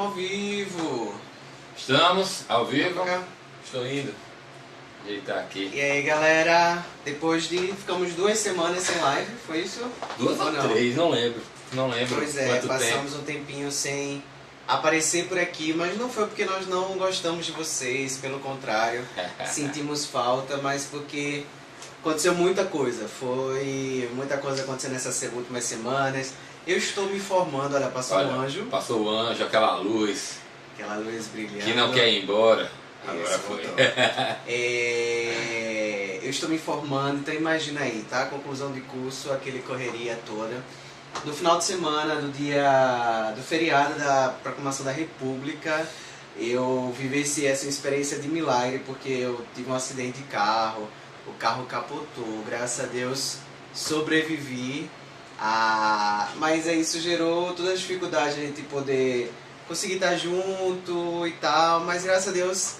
Estamos ao vivo. Estamos ao vivo. Estou indo ajeitar aqui. E aí, galera? Depois de... Ficamos 2 semanas sem live, foi isso? 2 ou 3, não lembro. Não lembro. Pois é, quanto passamos tempo. um tempinho sem aparecer por aqui, mas não foi porque nós não gostamos de vocês, pelo contrário, sentimos falta, mas porque aconteceu muita coisa. Foi muita coisa acontecendo nessas últimas semanas. Eu estou me formando, olha, passou um anjo. Passou o anjo, aquela luz. Aquela luz brilhando. Que não quer ir embora. Agora Isso, foi. Eu estou me formando, então imagina aí, tá? Conclusão de curso, aquele correria toda. No final de semana, do feriado da Proclamação da República, eu vivenciei essa experiência de milagre, porque eu tive um acidente de carro, o carro capotou, graças a Deus sobrevivi. Mas isso gerou toda a dificuldade de a gente poder conseguir estar junto e tal, mas graças a Deus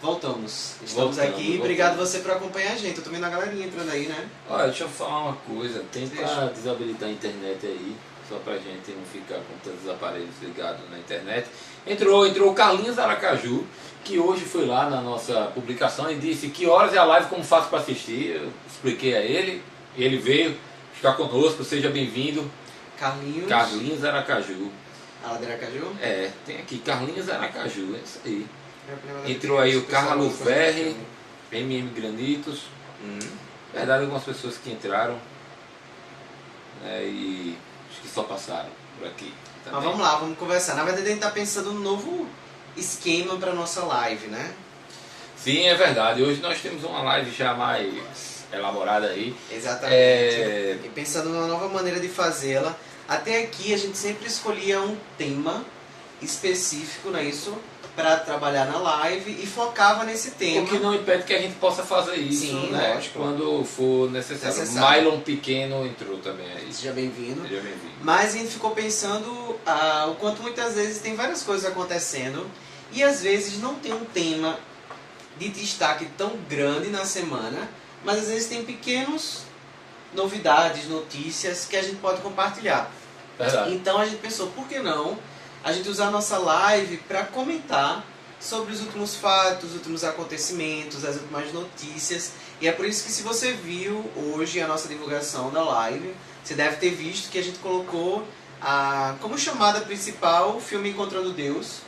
voltamos aqui. Obrigado você por acompanhar a gente. Eu tô vendo a galerinha entrando aí, né? Olha, deixa eu falar uma coisa. Tenta desabilitar a internet aí, só pra gente não ficar com todos os aparelhos ligados na internet. Entrou o Carlinhos Aracaju, que hoje foi lá na nossa publicação e disse que horas é a live, como faço para assistir. Eu expliquei a ele, ele veio ficar conosco. Seja bem-vindo. Carlinhos Aracaju. Ela de Aracaju? É, tem aqui Carlinhos Aracaju, é isso aí. Entrou aí o Carlos Verri, MM Granitos. Verdade, algumas pessoas que entraram, né, e acho que só passaram por aqui também. Mas vamos lá, vamos conversar. Na verdade a gente está pensando num novo esquema para nossa live, né? Sim, é verdade. Hoje nós temos uma live já mais elaborada aí. Exatamente. E pensando numa nova maneira de fazê-la. Até aqui a gente sempre escolhia um tema específico, não é isso? Para trabalhar na live e focava nesse tema. O que não impede que a gente possa fazer isso, sim, né? Lógico. Quando for necessário. Mylon Pequeno entrou também aí. Seja bem-vindo. Seja bem-vindo. Mas a gente ficou pensando o quanto muitas vezes tem várias coisas acontecendo e às vezes não tem um tema de destaque tão grande na semana, mas às vezes tem pequenos novidades, notícias que a gente pode compartilhar. Verdade. Então a gente pensou, por que não a gente usar a nossa live para comentar sobre os últimos fatos, os últimos acontecimentos, as últimas notícias. E é por isso que, se você viu hoje a nossa divulgação da live, você deve ter visto que a gente colocou como chamada principal o filme Encontrando Deus.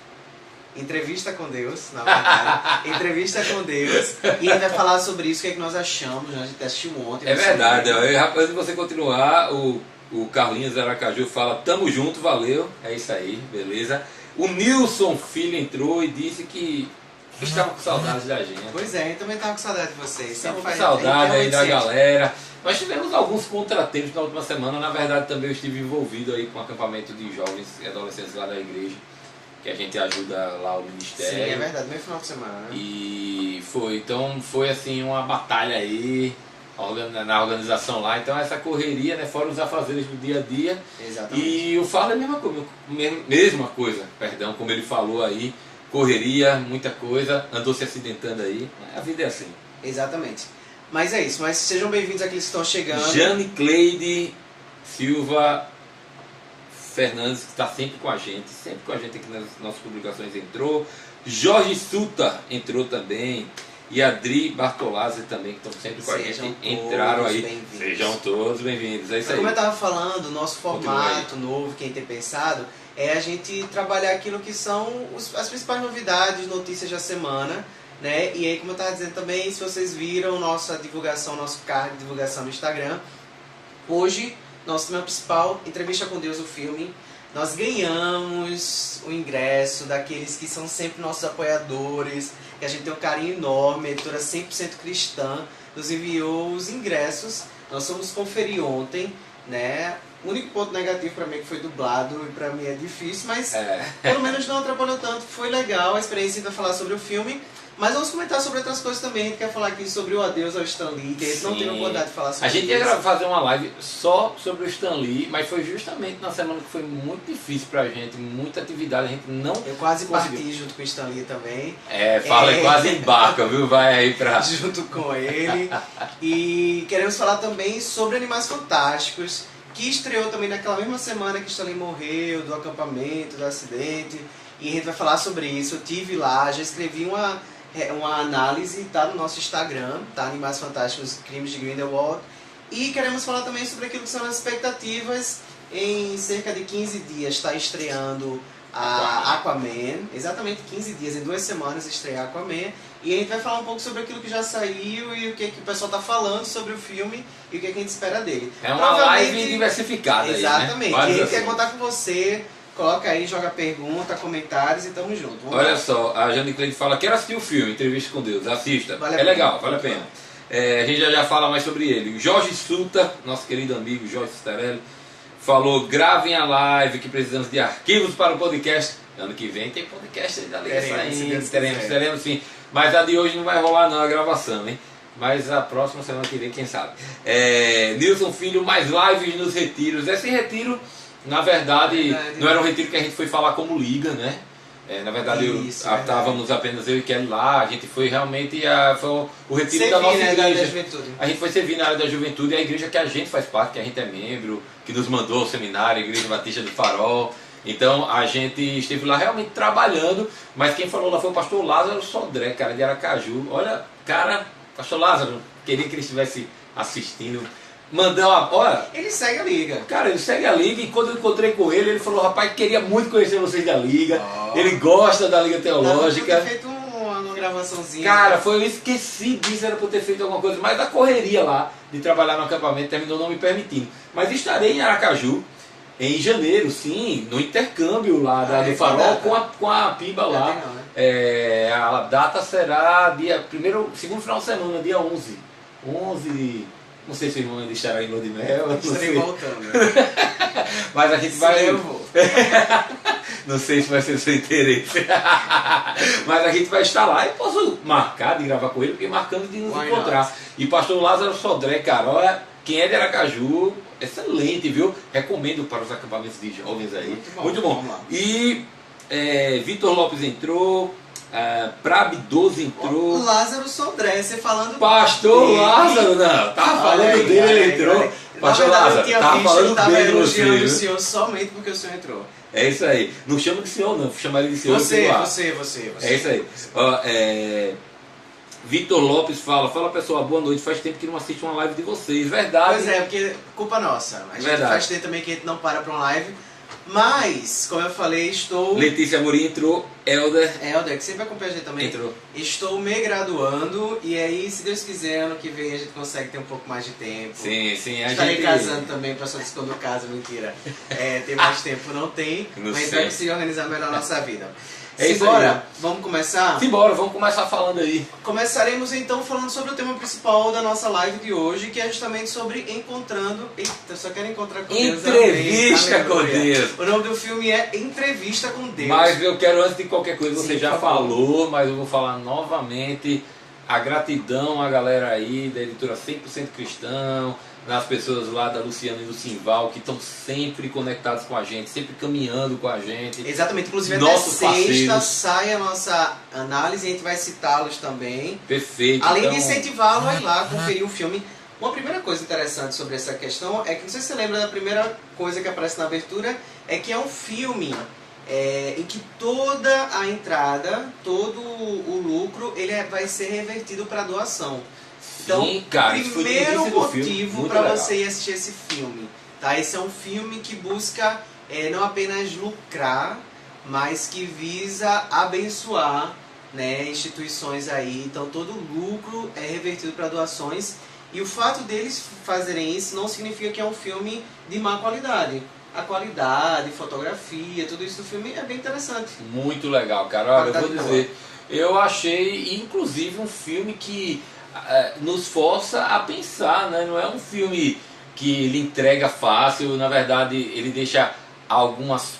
Entrevista com Deus, na verdade. Entrevista com Deus. E a gente vai falar sobre isso, o que é que nós achamos. A gente assistiu ontem. É verdade. Rapaz, se você continuar, o Carlinhos Aracaju fala, tamo junto, valeu. É isso aí, beleza. O Nilson Filho entrou e disse que estava com saudades da gente. Pois é, eu também estava com saudade de vocês. Estava com saudade aí da galera. Nós tivemos alguns contratempos na última semana. Na verdade, também eu estive envolvido aí com o acampamento de jovens e adolescentes lá da igreja, que a gente ajuda lá o ministério. Sim, é verdade, meio final de semana, né? E foi assim uma batalha aí na organização lá. Então essa correria, né, fora os afazeres do dia a dia. Exatamente. E o Fala é a mesma coisa, perdão, como ele falou aí, correria, muita coisa, andou se acidentando aí. A vida é assim. Exatamente. Mas é isso, mas sejam bem-vindos àqueles que estão chegando. Jane Cleide Silva Fernandes, que está sempre com a gente aqui nas nossas publicações, entrou. Jorge Suta entrou também. E Adri Bartolazzi também, que estão sempre com a gente, entraram aí. Sejam todos bem-vindos. É isso aí. Como eu estava falando, o nosso formato novo, quem tem pensado, é a gente trabalhar aquilo que são as principais novidades, notícias da semana, né? E aí, como eu estava dizendo também, se vocês viram nossa divulgação, nosso card de divulgação no Instagram, hoje, nosso tema principal, Entrevista com Deus, o filme. Nós ganhamos o ingresso daqueles que são sempre nossos apoiadores, que a gente tem um carinho enorme. A editora 100% cristã nos enviou os ingressos. Nós fomos conferir ontem, né? O único ponto negativo para mim é que foi dublado e para mim é difícil, mas pelo menos não atrapalhou tanto, foi legal a experiência. A gente vai falar sobre o filme. Mas vamos comentar sobre outras coisas também. A gente quer falar aqui sobre o adeus ao Stan Lee, que a gente não teve a oportunidade de falar sobre isso. A gente ia fazer uma live só sobre o Stan Lee, mas foi justamente na semana que foi muito difícil pra gente, muita atividade, a gente não Eu quase parti junto com o Stan Lee também. Quase embarca, viu? Vai aí pra... junto com ele. E queremos falar também sobre Animais Fantásticos, que estreou também naquela mesma semana que Stanley morreu, do acampamento, do acidente, e a gente vai falar sobre isso. Eu tive lá, já escrevi uma análise, tá no nosso Instagram, tá? Animais Fantásticos Crimes de Grindelwald, e queremos falar também sobre aquilo que são as expectativas. Em cerca de 15 dias está estreando a Aquaman, exatamente 15 dias, em 2 semanas estreia Aquaman, e a gente vai falar um pouco sobre aquilo que já saiu e o que o pessoal está falando sobre o filme e o que a gente espera dele. É uma live diversificada. Exatamente, aí, né? E a gente quer contar com você, coloca aí, joga pergunta, comentários e tamo junto. Olha só, a Jane Cleide fala, quero assistir o filme, Entrevista com Deus, assista, Vale a é pena. legal, vale a pena. A gente já fala mais sobre ele. O Jorge Suta, nosso querido amigo Jorge Starelli, falou, gravem a live que precisamos de arquivos para o podcast. Ano que vem tem podcast aí da Liga saindo, teremos sim. Mas a de hoje não vai rolar não, a gravação, hein? Mas a próxima semana que vem, quem sabe. Nilson Filho, mais lives nos retiros. Esse retiro, na verdade, não era um retiro que a gente foi falar como liga, né? Na verdade, estávamos apenas eu e Kelly lá, a gente foi realmente foi o retiro da nossa igreja. A gente foi servir na área da juventude, e a igreja que a gente faz parte, que a gente é membro, que nos mandou ao seminário, a Igreja Batista do Farol. Então a gente esteve lá realmente trabalhando, mas quem falou lá foi o pastor Lázaro Sodré, cara, de Aracaju. Olha, cara, pastor Lázaro, queria que ele estivesse assistindo. Mandou olha, ele segue a Liga. Cara, ele segue a Liga, e quando eu encontrei com ele, ele falou, rapaz, queria muito conhecer vocês da Liga. Ele gosta da Liga Teológica. Não, ter feito uma gravaçãozinha. Cara, eu esqueci disso, era por ter feito alguma coisa, mas da correria lá, de trabalhar no acampamento, terminou não me permitindo. Mas estarei em Aracaju, em janeiro, sim, no intercâmbio lá do Farol com a Piba lá. A data será segundo final de semana, dia 11. Não sei se o irmão ainda estará em lua de mel. Estarei voltando. Mas a gente vai. Eu vou. Não sei se vai ser do seu interesse. Mas a gente vai estar lá e posso marcar de gravar com ele, porque marcamos de nos encontrar. E pastor Lázaro Sodré, cara, olha, quem é de Aracaju, excelente, viu? Recomendo para os acampamentos de jovens aí. Muito bom. E Vitor Lopes entrou. Prab 12 entrou. Lázaro Sodré, você falando. Pastor dele. Lázaro, não, tava falando dele, ele entrou. Pastor Lázaro, tava falando dele, você. O senhor somente porque o senhor entrou. É isso aí. Não chama de senhor, não, chama ele de senhor. Você. É isso aí. Vitor Lopes fala pessoal, boa noite, faz tempo que não assiste uma live de vocês, verdade? Pois é, porque culpa nossa. A gente faz tempo também que a gente não para uma live. Mas, como eu falei, estou... Letícia Amorim entrou, Helder, que sempre acompanha a gente também. Entrou. Estou me graduando, e aí, se Deus quiser, ano que vem a gente consegue ter um pouco mais de tempo. Sim, Estarei casando também, para só dizer quando caso, mentira. Ter mais tempo não tem, mas vai conseguir organizar melhor a nossa vida. Simbora, vamos começar? Simbora, vamos começar falando aí. Começaremos então falando sobre o tema principal da nossa live de hoje, que é justamente sobre encontrando... Eita, eu só quero encontrar com Deus. Entrevista com Deus. O nome do filme é Entrevista com Deus. Mas eu quero, antes de qualquer coisa, você já falou, mas eu vou falar novamente. A gratidão à galera aí da editora 100% Cristão, nas pessoas lá da Luciana e do Simval, que estão sempre conectados com a gente, sempre caminhando com a gente. Exatamente, inclusive até sexta sai a nossa análise e a gente vai citá-los também. Perfeito. Além de incentivá-lo a ir lá conferir o filme. Uma primeira coisa interessante sobre essa questão é que, não sei se você lembra da primeira coisa que aparece na abertura, é que é um filme em que toda a entrada, todo o lucro, ele vai ser revertido para doação. Então, sim, cara, primeiro motivo para você ir assistir esse filme, tá? Esse é um filme que busca não apenas lucrar, mas que visa abençoar, né, instituições aí. Então, todo o lucro é revertido para doações. E o fato deles fazerem isso não significa que é um filme de má qualidade. A qualidade, fotografia, tudo isso do filme é bem interessante. Muito legal, cara. Olha, eu vou dizer, eu achei, inclusive, um filme que nos força a pensar, né? Não é um filme que ele entrega fácil, na verdade ele deixa algumas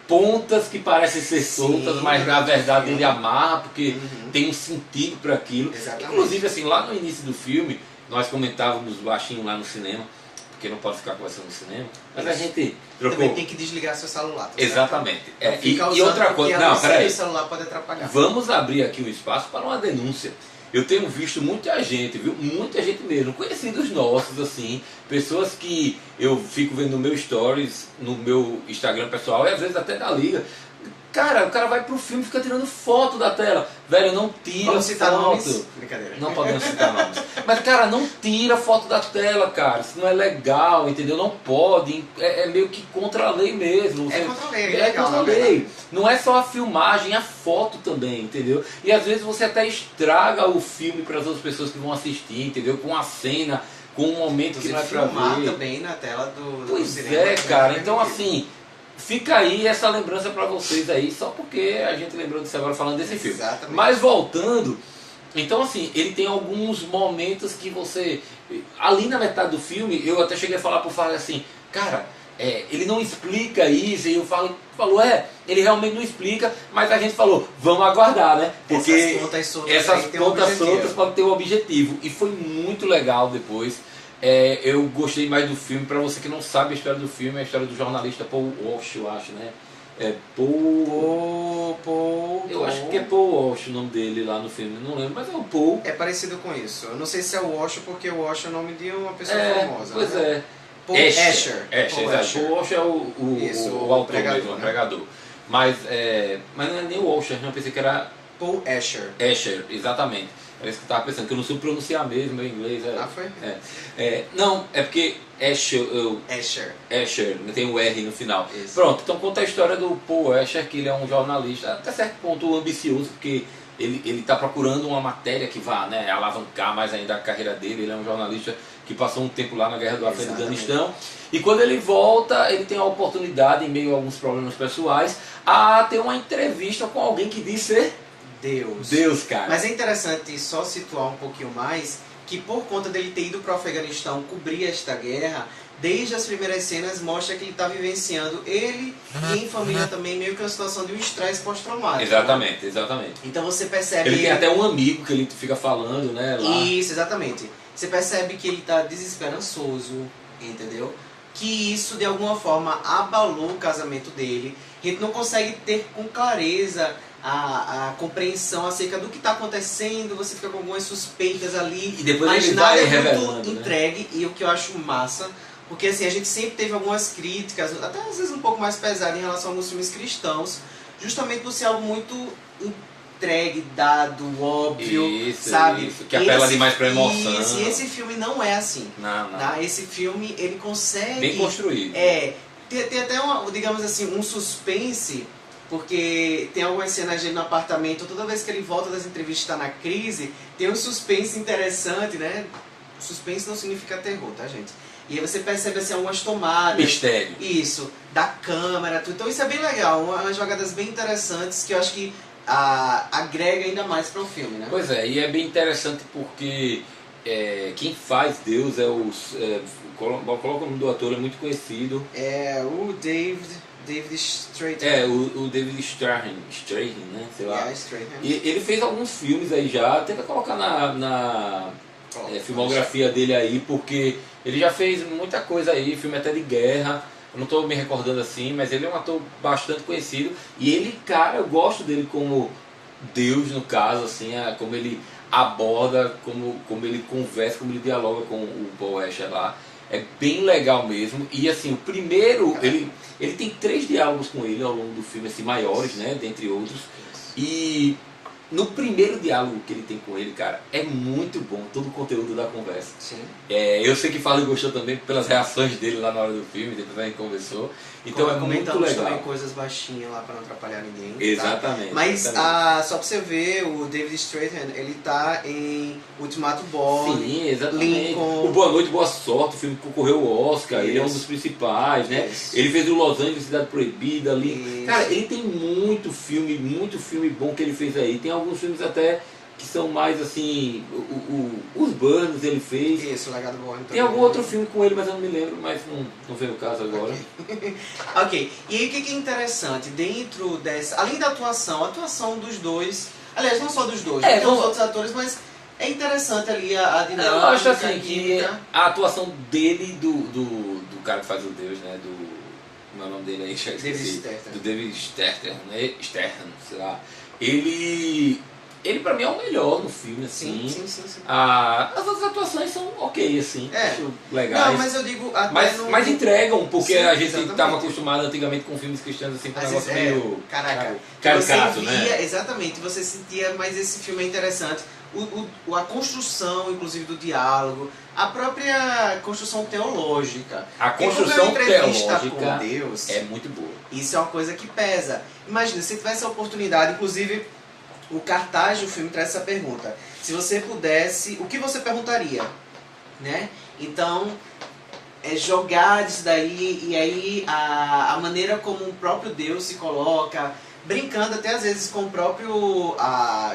pontas que parecem ser soltas, mas na verdade ele amarra, porque tem um sentido para aquilo. Exatamente. Inclusive, assim, lá no início do filme, nós comentávamos baixinho lá no cinema, porque não pode ficar conversando no cinema, mas a gente trocou. Também tem que desligar seu celular. Tá? Exatamente. E outra coisa, não, peraí. O celular pode atrapalhar. Vamos abrir aqui um espaço para uma denúncia. eu tenho visto muita gente, viu? Muita gente mesmo, conhecidos nossos, assim, pessoas que eu fico vendo no meu stories, no meu Instagram pessoal, e às vezes até da liga. Cara, o cara vai pro filme e fica tirando foto da tela. Velho, não tira Vamos citar foto. nomes? Brincadeira. Não podemos citar nomes. Mas, cara, não tira foto da tela, cara. Isso não é legal, entendeu? Não pode. É meio que contra a lei mesmo. É contra a lei, é legal, contra a lei. Não é só a filmagem, a foto também, entendeu? E às vezes você até estraga o filme para as outras pessoas que vão assistir, entendeu? Com a cena, com um momento que não é pra filmar ver. também na tela do Pois cinema. é, cara. Então, assim, fica aí essa lembrança pra vocês aí, só porque a gente lembrou disso agora falando desse filme. Exatamente. Mas voltando, então assim, ele tem alguns momentos que você... Ali na metade do filme, eu até cheguei a falar pro Fábio assim, cara, ele não explica isso, e eu falou, ele realmente não explica, mas a gente falou, vamos aguardar, né? Porque essas pontas soltas podem ter um objetivo. E foi muito legal depois. Eu gostei mais do filme. Para você que não sabe a história do filme, é a história do jornalista Paul Walsh, eu acho, né? Eu acho que é Paul Walsh o nome dele lá no filme, não lembro, mas é o Paul. É parecido com isso. Eu não sei se é o Walsh, porque o Walsh é o nome de uma pessoa famosa. Pois né? é. Paul Asher. Paul Walsh é o autor mesmo, o pregador. Mas não é nem o Walsh, não, eu pensei que era Paul Asher. Asher, exatamente. Era isso que eu estava pensando, que eu não sei pronunciar mesmo, meu inglês. Foi? Não, é porque Asher, tem o R no final. Isso. Pronto, então conta a história do Paul Asher, que ele é um jornalista, até certo ponto ambicioso, porque ele está procurando uma matéria que vá, né, alavancar mais ainda a carreira dele. Ele é um jornalista que passou um tempo lá na guerra do Afeganistão. E quando ele volta, ele tem a oportunidade, em meio a alguns problemas pessoais, a ter uma entrevista com alguém que diz ser Deus, cara. Mas é interessante só situar um pouquinho mais que por conta dele ter ido para o Afeganistão cobrir esta guerra, desde as primeiras cenas mostra que ele está vivenciando, ele e em família também, meio que uma situação de um estresse pós-traumático. Exatamente. Então você percebe... Ele tem até um amigo que ele fica falando, né, lá. Isso, exatamente. Você percebe que ele está desesperançoso, entendeu? Que isso de alguma forma abalou o casamento dele. A gente não consegue ter com clareza a compreensão acerca do que está acontecendo, você fica com algumas suspeitas ali, e depois mas ele nada vai é revelando, muito né? entregue, e o que eu acho massa, porque assim, a gente sempre teve algumas críticas, até às vezes um pouco mais pesadas em relação a alguns filmes cristãos, justamente por ser algo muito entregue, dado, óbvio, sabe? Isso, que apela demais pra emoção. Isso, e esse filme não é assim. Não. Tá? Esse filme, ele consegue... Bem construído. Tem até, digamos assim, um suspense, porque tem algumas cenas dele no apartamento, toda vez que ele volta das entrevistas está na crise, tem um suspense interessante, né? Suspense não significa terror, tá, gente? E aí você percebe assim, algumas tomadas. Mistério. Isso, da câmera, tudo. Então isso é bem legal, umas jogadas bem interessantes que eu acho que agrega ainda mais para o filme, né? Pois é, e é bem interessante porque quem faz Deus é os... coloca o nome do ator, é muito conhecido. É o David Strathairn. O David Strathairn, né? Sei lá. Strathairn. E ele fez alguns filmes aí já, tenta colocar na filmografia dele aí, porque ele já fez muita coisa aí, filme até de guerra. Eu não estou me recordando assim, mas ele é um ator bastante conhecido. E ele, cara, eu gosto dele como Deus, no caso, assim, como ele aborda, como ele conversa, como ele dialoga com o Paul Asher lá. É bem legal mesmo. E assim, o primeiro, ele tem 3 diálogos com ele ao longo do filme, assim, maiores, né, dentre outros. E no primeiro diálogo que ele tem com ele, cara, é muito bom todo o conteúdo da conversa. Sim. Eu sei que Fábio gostou também pelas reações dele lá na hora do filme, depois a gente conversou. Então é muito legal. Também coisas baixinhas lá para não atrapalhar ninguém. Exatamente. Tá? Mas exatamente. só para você ver, o David Strathairn, ele tá em Ultimato Bourne. Sim, exatamente. Lincoln. O Boa Noite, Boa Sorte, o filme que concorreu ao Oscar, ele é um Isso. dos principais, né? Isso. Ele fez o Los Angeles, Cidade Proibida ali. Isso. Cara, ele tem muito filme bom que ele fez aí. Tem alguns filmes até que são mais assim, os Burns ele fez. Isso, o Legado Bourne. Tem algum outro filme com ele, mas eu não me lembro, mas não veio o caso agora. Ok, e aí o que é interessante, dentro dessa, além da atuação, a atuação dos dois, aliás, não só dos dois, tem os outros atores, mas é interessante ali a dinâmica. Eu acho assim que a atuação dele do cara que faz o Deus, né, como é o nome dele aí, David Strathairn. do David Strathairn, né, Strathairn, sei lá, ele ele pra mim é o melhor no filme, assim. Sim. As outras atuações são ok, assim, acho legais. Não, mas eu digo até mas entregam, porque a gente exatamente. Estava acostumado antigamente com filmes cristãos assim, com um negócio meio caricato, você via, né? Exatamente, você sentia, mas esse filme é interessante. A construção, inclusive, do diálogo, a própria construção teológica. A construção teológica com Deus é muito boa. Isso é uma coisa que pesa. Imagina, se tivesse a oportunidade, inclusive o cartaz do filme traz essa pergunta. Se você pudesse, o que você perguntaria? Né? Então, jogar isso daí, e aí a maneira como o próprio Deus se coloca, brincando até às vezes com o próprio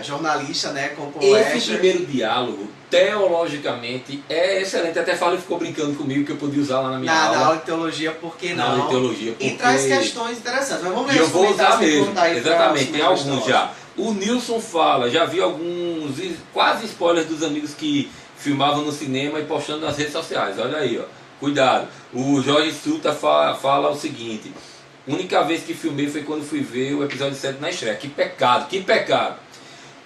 jornalista, né? Com o Paul Esse Washer. primeiro diálogo, teologicamente, é excelente. Até Fábio ficou brincando comigo que eu podia usar lá na minha aula. Na aula de teologia, por que não? Na aula de teologia, porque... E traz questões interessantes. Mas vamos ver e eu vou usar mesmo, aí exatamente, tem alguns já. O Nilson fala, já vi alguns quase spoilers dos amigos que filmavam no cinema e postando nas redes sociais. Olha aí, ó, cuidado. O Jorge Suta fala o seguinte: única vez que filmei foi quando fui ver o episódio 7 na estreia. Que pecado, que pecado.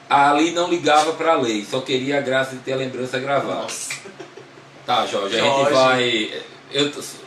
Ali não ligava pra lei, só queria a graça de ter a lembrança gravada. Nossa. Tá, Jorge, a gente vai...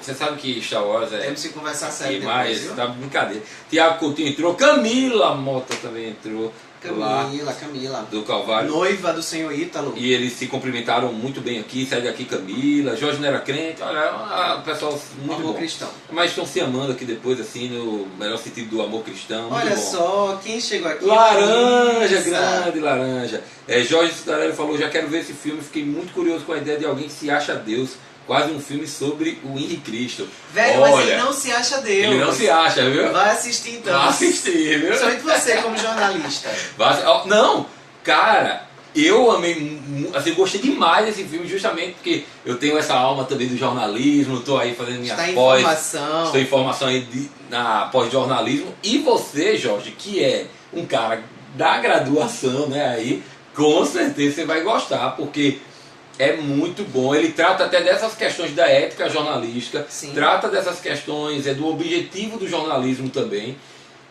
Você sabe que Star Wars é... Temos que conversar sério depois, mas viu? tá brincadeira. Tiago Coutinho entrou, Camila Mota também entrou. Camila. Do Calvário. Noiva do senhor Ítalo. E eles se cumprimentaram muito bem aqui. Sai daqui, Camila. Jorge não era crente. Olha, o pessoal muito amor bom. Cristão. Mas estão se amando aqui depois, assim, no melhor sentido do amor cristão. Olha muito bom. só, quem chegou aqui? Laranja, grande laranja. Jorge Citarelli falou, já quero ver esse filme. Fiquei muito curioso com a ideia de alguém que se acha Deus. Quase um filme sobre o Henrique Cristo. Velho, olha, mas ele não se acha Deus. Ele não se acha, viu? Vai assistir então. Vai assistir, viu? Principalmente você como jornalista. Não, cara, eu amei, assim, gostei demais desse filme justamente porque eu tenho essa alma também do jornalismo, estou aí fazendo minhas estou em formação aí na pós-jornalismo. E você, Jorge, que é um cara da graduação, né, aí, com certeza você vai gostar, porque... é muito bom, ele trata até dessas questões da ética jornalística, Sim. Trata dessas questões, do objetivo do jornalismo também.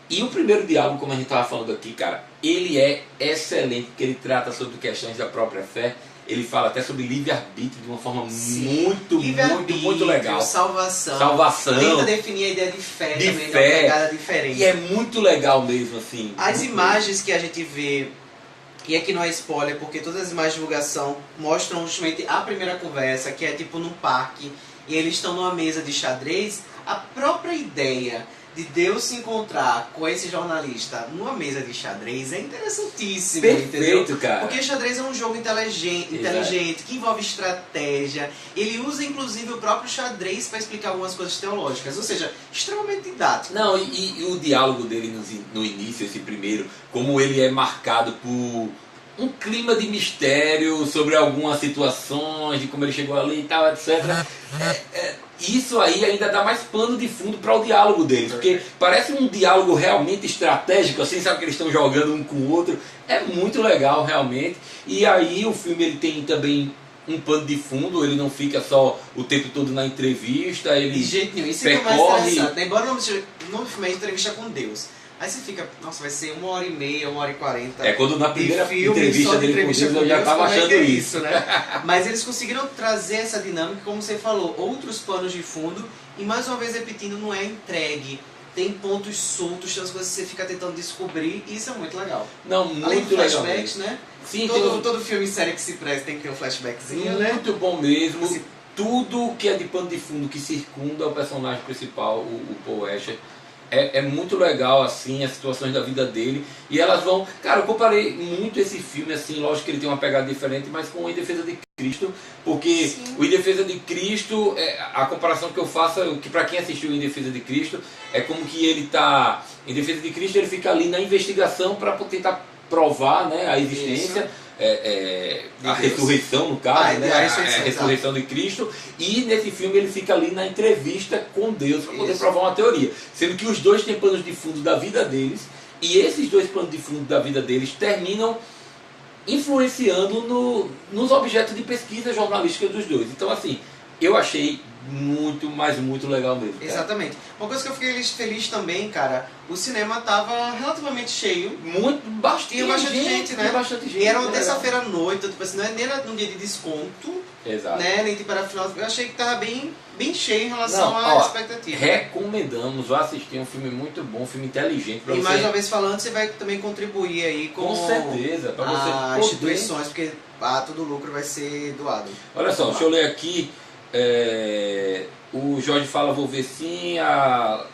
E o primeiro diálogo, como a gente estava falando aqui, cara, ele é excelente, porque ele trata sobre questões da própria fé, ele fala até sobre livre-arbítrio de uma forma muito legal. Salvação. Tenta definir a ideia de fé também, de uma pegada diferente. E é muito legal mesmo, assim. As imagens que a gente vê... E aqui não é spoiler, porque todas as imagens de divulgação mostram justamente a primeira conversa, que é tipo num parque, e eles estão numa mesa de xadrez. A própria ideia de Deus se encontrar com esse jornalista numa mesa de xadrez é interessantíssimo. Perfeito, entendeu? cara. Porque xadrez é um jogo inteligente, que envolve estratégia. Ele usa inclusive o próprio xadrez para explicar algumas coisas teológicas, ou seja, extremamente didático. Não, e o diálogo dele no início, esse primeiro, como ele é marcado por um clima de mistério sobre algumas situações, de como ele chegou ali e tal, etc. Isso aí ainda dá mais pano de fundo para o diálogo deles, porque parece um diálogo realmente estratégico, assim, sabe que eles estão jogando um com o outro. É muito legal, realmente. E aí o filme ele tem também um pano de fundo, ele não fica só o tempo todo na entrevista, ele de jeito nenhum, isso é mais interessante. Embora o nome do filme é Entrevista com Deus. Aí você fica, nossa, vai ser 1h30, 1h40. Quando na primeira entrevista dele com Deus eu já estava achando isso, né? Mas eles conseguiram trazer essa dinâmica, como você falou, outros panos de fundo, e mais uma vez repetindo, não é entregue. Tem pontos soltos, tem as coisas que você fica tentando descobrir, e isso é muito legal. Não, muito além de legal. Flashbacks, né? Sim, todo filme e série que se presta tem que ter um flashbackzinho, né? Muito bom mesmo. Tudo que é de pano de fundo que circunda o personagem principal, o Paul Washer. É muito legal, assim, as situações da vida dele. E elas vão... Cara, eu comparei muito esse filme, assim, lógico que ele tem uma pegada diferente, mas com Em Defesa de Cristo. Porque Sim. o Em Defesa de Cristo, a comparação que eu faço, que para quem assistiu Em Defesa de Cristo, é como que ele tá... Em Defesa de Cristo, ele fica ali na investigação para tentar provar, né, a existência... a ressurreição, no caso, né? A ressurreição de Cristo. E nesse filme ele fica ali na entrevista com Deus para poder provar uma teoria. Sendo que os dois têm planos de fundo da vida deles, e esses dois planos de fundo da vida deles terminam influenciando nos objetos de pesquisa jornalística dos dois. Então, assim, eu achei muito, mas muito legal mesmo. Cara. Exatamente. Uma coisa que eu fiquei feliz também, cara, o cinema tava relativamente cheio. Tinha bastante gente, né? Bastante gente. E era uma terça-feira à noite, tipo assim, não é nem num dia de desconto. Exato. Né? Nem tipo era final. Eu achei que tava bem cheio em relação à expectativa. Recomendamos, vá assistir, um filme muito bom, um filme inteligente pra você. E mais uma vez falando, você vai também contribuir aí com certeza, pra você as instituições, porque todo o lucro vai ser doado. Olha só, deixa eu ler aqui. O Jorge fala, vou ver sim, a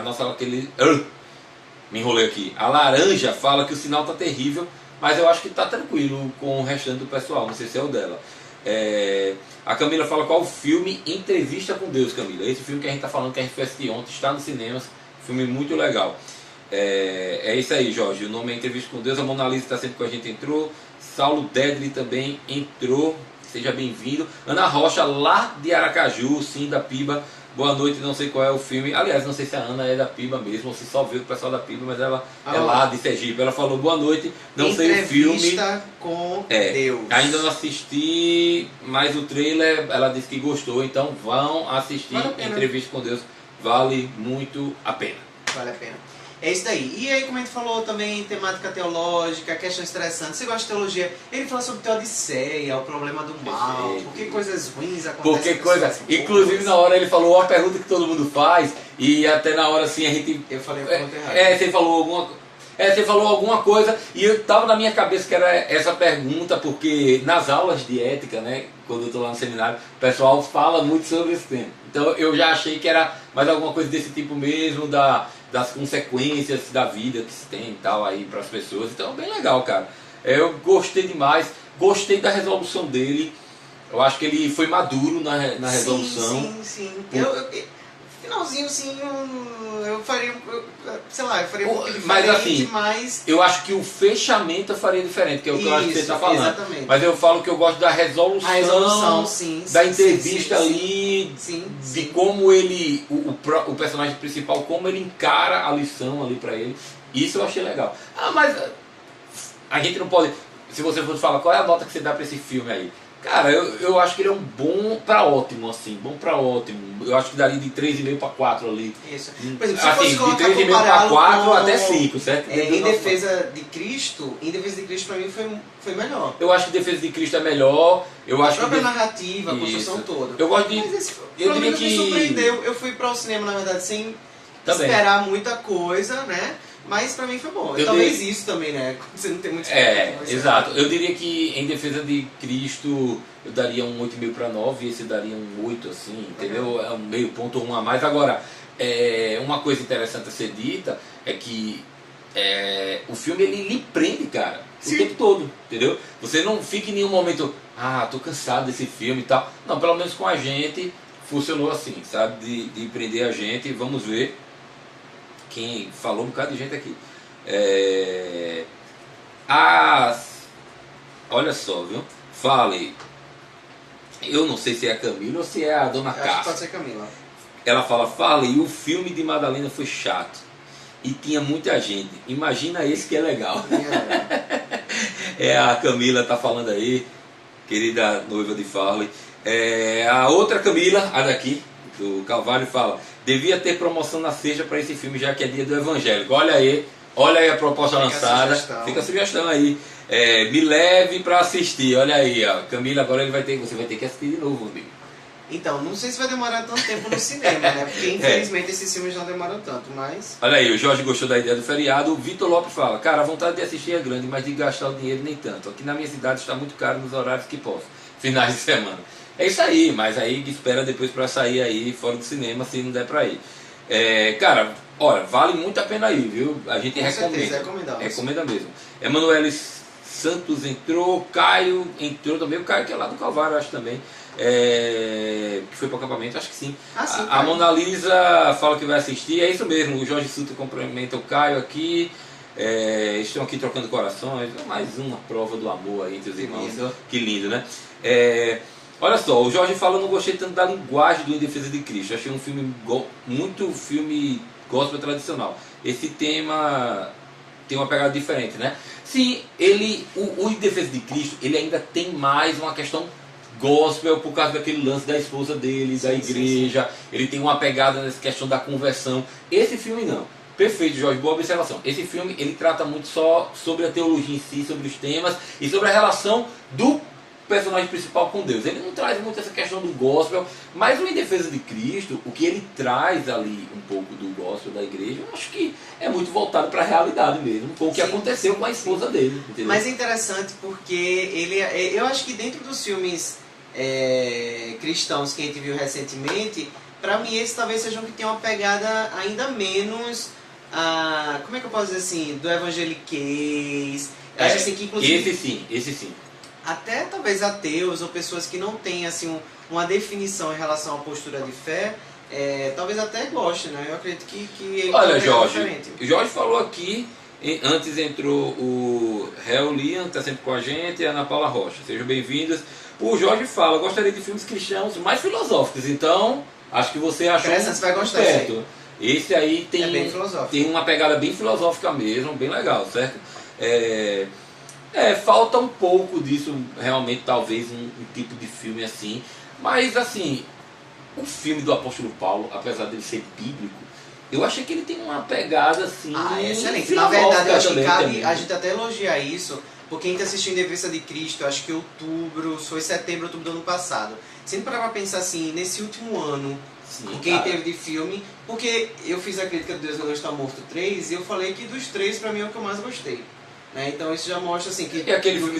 nossa aquele. Me enrolei aqui. A Laranja fala que o sinal tá terrível, mas eu acho que tá tranquilo com o restante do pessoal, não sei se é o dela. A Camila fala qual o filme Entrevista com Deus, Camila. Esse filme que a gente tá falando, que a gente foi assistir ontem, está nos cinemas, filme muito legal. É isso aí, Jorge. O nome é Entrevista com Deus. A Mona Lisa está sempre com a gente, entrou. Saulo Dedley também entrou. Seja bem-vindo. Ana Rocha, lá de Aracaju, sim, da Piba. Boa noite, não sei qual é o filme. Aliás, não sei se a Ana é da Piba mesmo, ou se só viu o pessoal da Piba, mas ela é lá de Sergipe. Ela falou, boa noite, não sei o filme. Entrevista com Deus. Ainda não assisti, mas o trailer, ela disse que gostou, então vão assistir Entrevista com Deus. Vale muito a pena. Vale a pena. É isso daí. E aí, como a gente falou também, temática teológica, questão interessante. Você gosta de teologia? Ele fala sobre Teodiceia, o problema do mal, por que coisas ruins acontecem. Inclusive na hora ele falou uma pergunta que todo mundo faz, e até na hora assim a gente... Eu falei a pergunta errada. Você falou alguma coisa e eu tava na minha cabeça que era essa pergunta, porque nas aulas de ética, né, quando eu tô lá no seminário, o pessoal fala muito sobre esse tema. Então eu já achei que era mais alguma coisa desse tipo mesmo, das consequências da vida que se tem e tal aí para as pessoas. Então bem legal, cara. Eu gostei demais, gostei da resolução dele. Eu acho que ele foi maduro na resolução. Sim. Finalzinho, sim, eu faria, sei lá, eu faria um pouco diferente, mas assim, mas... eu acho que o fechamento eu faria diferente, que é o que eu acho que você está falando. Exatamente. Mas eu falo que eu gosto da resolução sim, da entrevista ali, sim. De como ele, o personagem principal, como ele encara a lição ali para ele. Isso eu achei legal. Mas a gente não pode, se você fosse falar qual é a nota que você dá para esse filme aí. Cara, eu acho que ele é um bom pra ótimo, assim, bom pra ótimo. Eu acho que daria de 3,5 para 4 ali. Isso. Por exemplo, se assim, eu fosse de 3,5 para 4 com, até 5, certo? Em Defesa de Cristo pra mim foi melhor. Eu acho que Defesa de Cristo é melhor. Eu acho a própria narrativa, a construção toda. Eu gosto de... Mas esse, me surpreendeu. Eu fui para o cinema, na verdade, sem esperar muita coisa, né? Mas pra mim foi bom. Talvez isso também, né? Você não tem muito expectativa. Exato. Eu diria que em Defesa de Cristo eu daria um 8,5 para 9 e esse daria um 8, assim, entendeu? É um meio ponto, um a mais. Agora, uma coisa interessante a ser dita é que o filme ele lhe prende, cara, o tempo todo, entendeu? Você não fica em nenhum momento, tô cansado desse filme e tal. Não, pelo menos com a gente funcionou assim, sabe? De prender a gente. Vamos ver. Quem falou um bocado de gente aqui. Olha só, viu? Fale. Eu não sei se é a Camila ou se é a Dona Cássia. Acho que pode ser Camila. Ela fala, e o filme de Madalena foi chato. E tinha muita gente. Imagina esse que é legal. A Camila tá falando aí, querida noiva de Farley. A outra Camila, a daqui, do Calvário, fala: devia ter promoção na sexta para esse filme, já que é dia do evangélico. Olha aí a proposta lançada. Fica a sugestão aí. Me leve para assistir. Olha aí, ó. Camila, agora você vai ter que assistir de novo, amigo. Então, não sei se vai demorar tanto tempo no cinema, né? Porque infelizmente esses filmes não demoram tanto, mas... Olha aí, o Jorge gostou da ideia do feriado. O Vitor Lopes fala: cara, a vontade de assistir é grande, mas de gastar o dinheiro nem tanto. Aqui na minha cidade está muito caro nos horários que posso, finais de semana. É isso aí, mas aí espera depois para sair aí fora do cinema, se não der para ir. Cara, olha, vale muito a pena ir, viu? A gente recomenda. Recomenda mesmo. Emanuele Santos entrou, Caio entrou também, o Caio que é lá do Calvário, acho também. Que foi para o acampamento, acho que sim. Sim, a Mona Lisa fala que vai assistir, é isso mesmo. O Jorge Suto cumprimenta o Caio aqui. Estão aqui trocando corações. Mais uma prova do amor aí entre os irmãos. Que lindo, né? Olha só, o Jorge fala: não gostei tanto da linguagem do Em Defesa de Cristo. Achei um filme muito filme gospel tradicional. Esse tema tem uma pegada diferente, né? Sim, o Em Defesa de Cristo, ele ainda tem mais uma questão gospel por causa daquele lance da esposa dele, da igreja. Ele tem uma pegada nessa questão da conversão. Esse filme não. Perfeito, Jorge, boa observação. Esse filme ele trata muito só sobre a teologia em si, sobre os temas e sobre a relação do personagem principal com Deus. Ele não traz muito essa questão do gospel, mas o Em Defesa de Cristo, o que ele traz ali um pouco do gospel da igreja, eu acho que é muito voltado para a realidade mesmo, com o que aconteceu com a esposa dele. Entendeu? Mas é interessante porque eu acho que dentro dos filmes cristãos que a gente viu recentemente, para mim esse talvez seja um que tem uma pegada ainda menos, como é que eu posso dizer assim, do evangeliquez. Eu acho assim que inclusive esse sim. Até talvez ateus ou pessoas que não têm assim uma definição em relação à postura de fé, talvez até gostem, né? Eu acredito que ele olha, diferente. Jorge falou aqui, antes entrou o Hel Lian, que está sempre com a gente, e a Ana Paula Rocha. Sejam bem-vindas. O Jorge fala, gostaria de filmes cristãos mais filosóficos, então acho que você achou você vai gostar perto. Esse aí tem, bem filosófico. Tem uma pegada bem filosófica mesmo, bem legal, certo? Falta um pouco disso, realmente, talvez, um tipo de filme assim. Mas, assim, o filme do apóstolo Paulo, apesar dele ser bíblico, eu achei que ele tem uma pegada, assim, excelente. Na verdade, eu acho que cabe também. a gente até elogiar isso, porque a gente assistiu Em Defesa de Cristo, eu acho que foi setembro, outubro do ano passado. Sempre para pensar assim, nesse último ano, o que teve de filme, porque eu fiz a crítica do Deus Não Está Morto 3, e eu falei que dos 3, pra mim, é o que eu mais gostei. Então isso já mostra assim que... E aquele filme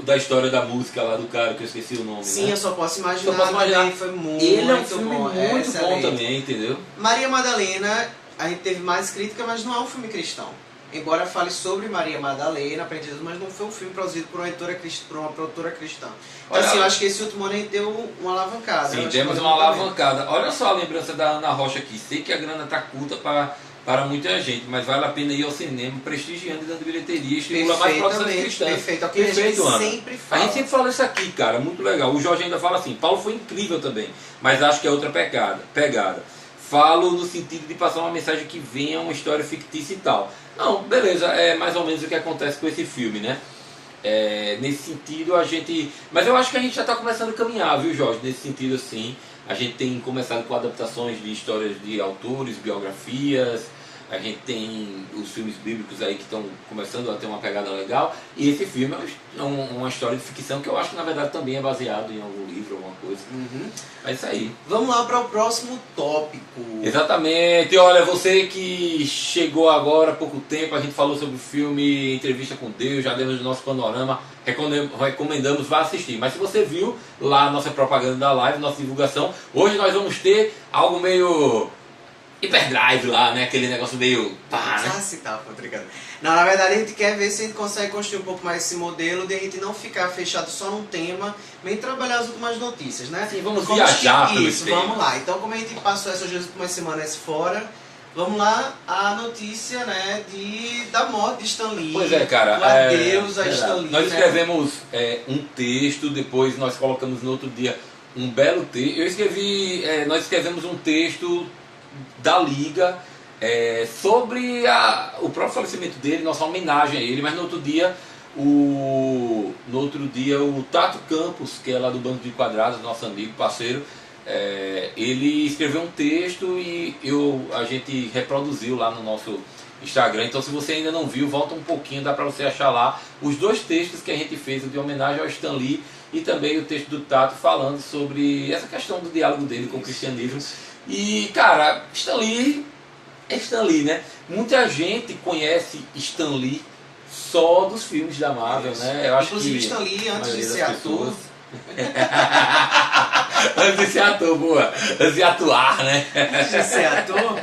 da história da música lá do cara, que eu esqueci o nome, Sim, né? Eu Só Posso Imaginar, também foi muito bom. Ele é um filme muito bom também, entendeu? Maria Madalena, a gente teve mais crítica, mas não é um filme cristão. Embora fale sobre Maria Madalena, aprendidos, mas não foi um filme produzido por uma produtora cristã. Então, assim, eu acho que esse último ano a gente deu uma alavancada. Sim, temos uma alavancada. Olha só a lembrança da Ana Rocha aqui. Sei que a grana está curta para muita gente, mas vale a pena ir ao cinema, prestigiando e dando bilheteria, estimula mais produções cristãs. Perfeito, é o que a gente sempre fala. A gente sempre fala isso aqui, cara, muito legal. O Jorge ainda fala assim, Paulo foi incrível também, mas acho que é outra pegada. Falo no sentido de passar uma mensagem que venha uma história fictícia e tal. Não, beleza, é mais ou menos o que acontece com esse filme, né? Nesse sentido a gente... Mas eu acho que a gente já está começando a caminhar, viu, Jorge? Nesse sentido, assim, a gente tem começado com adaptações de histórias de autores, biografias. A gente tem os filmes bíblicos aí que estão começando a ter uma pegada legal. E esse filme é uma história de ficção que eu acho que na verdade também é baseado em algum livro, alguma coisa. É isso aí. Vamos lá para o próximo tópico. Exatamente. Olha, você que chegou agora há pouco tempo, a gente falou sobre o filme Entrevista com Deus, já demos o nosso panorama, recomendamos, vá assistir. Mas se você viu lá a nossa propaganda da live, nossa divulgação, hoje nós vamos ter algo meio... Hyperdrive lá, né? Aquele negócio meio... Não, na verdade a gente quer ver se a gente consegue construir um pouco mais esse modelo de a gente não ficar fechado só num tema, nem trabalhar as últimas notícias, né? Sim, vamos viajar pelo isso, vamos lá. Então, como a gente passou essas últimas semanas fora, vamos lá, a notícia, né, da morte de Stan Lee. Pois é, cara. O adeus a Stan Lee. Nós escrevemos um texto, depois nós colocamos no outro dia um belo texto. Nós escrevemos um texto da Liga sobre o próprio falecimento dele, nossa homenagem a ele, mas no outro dia o Tato Campos, que é lá do Banco de Quadrados, nosso amigo, parceiro, ele escreveu um texto e a gente reproduziu lá no nosso Instagram. Então, se você ainda não viu, volta um pouquinho, dá para você achar lá os dois textos que a gente fez de homenagem ao Stan Lee e também o texto do Tato falando sobre essa questão do diálogo dele com o cristianismo. E, cara, Stan Lee é Stan Lee, né? Muita gente conhece Stan Lee só dos filmes da Marvel, né? Eu acho inclusive que Stan Lee, antes de ser ator... Antes de ser ator, boa. Antes de atuar, né? Antes de ser ator,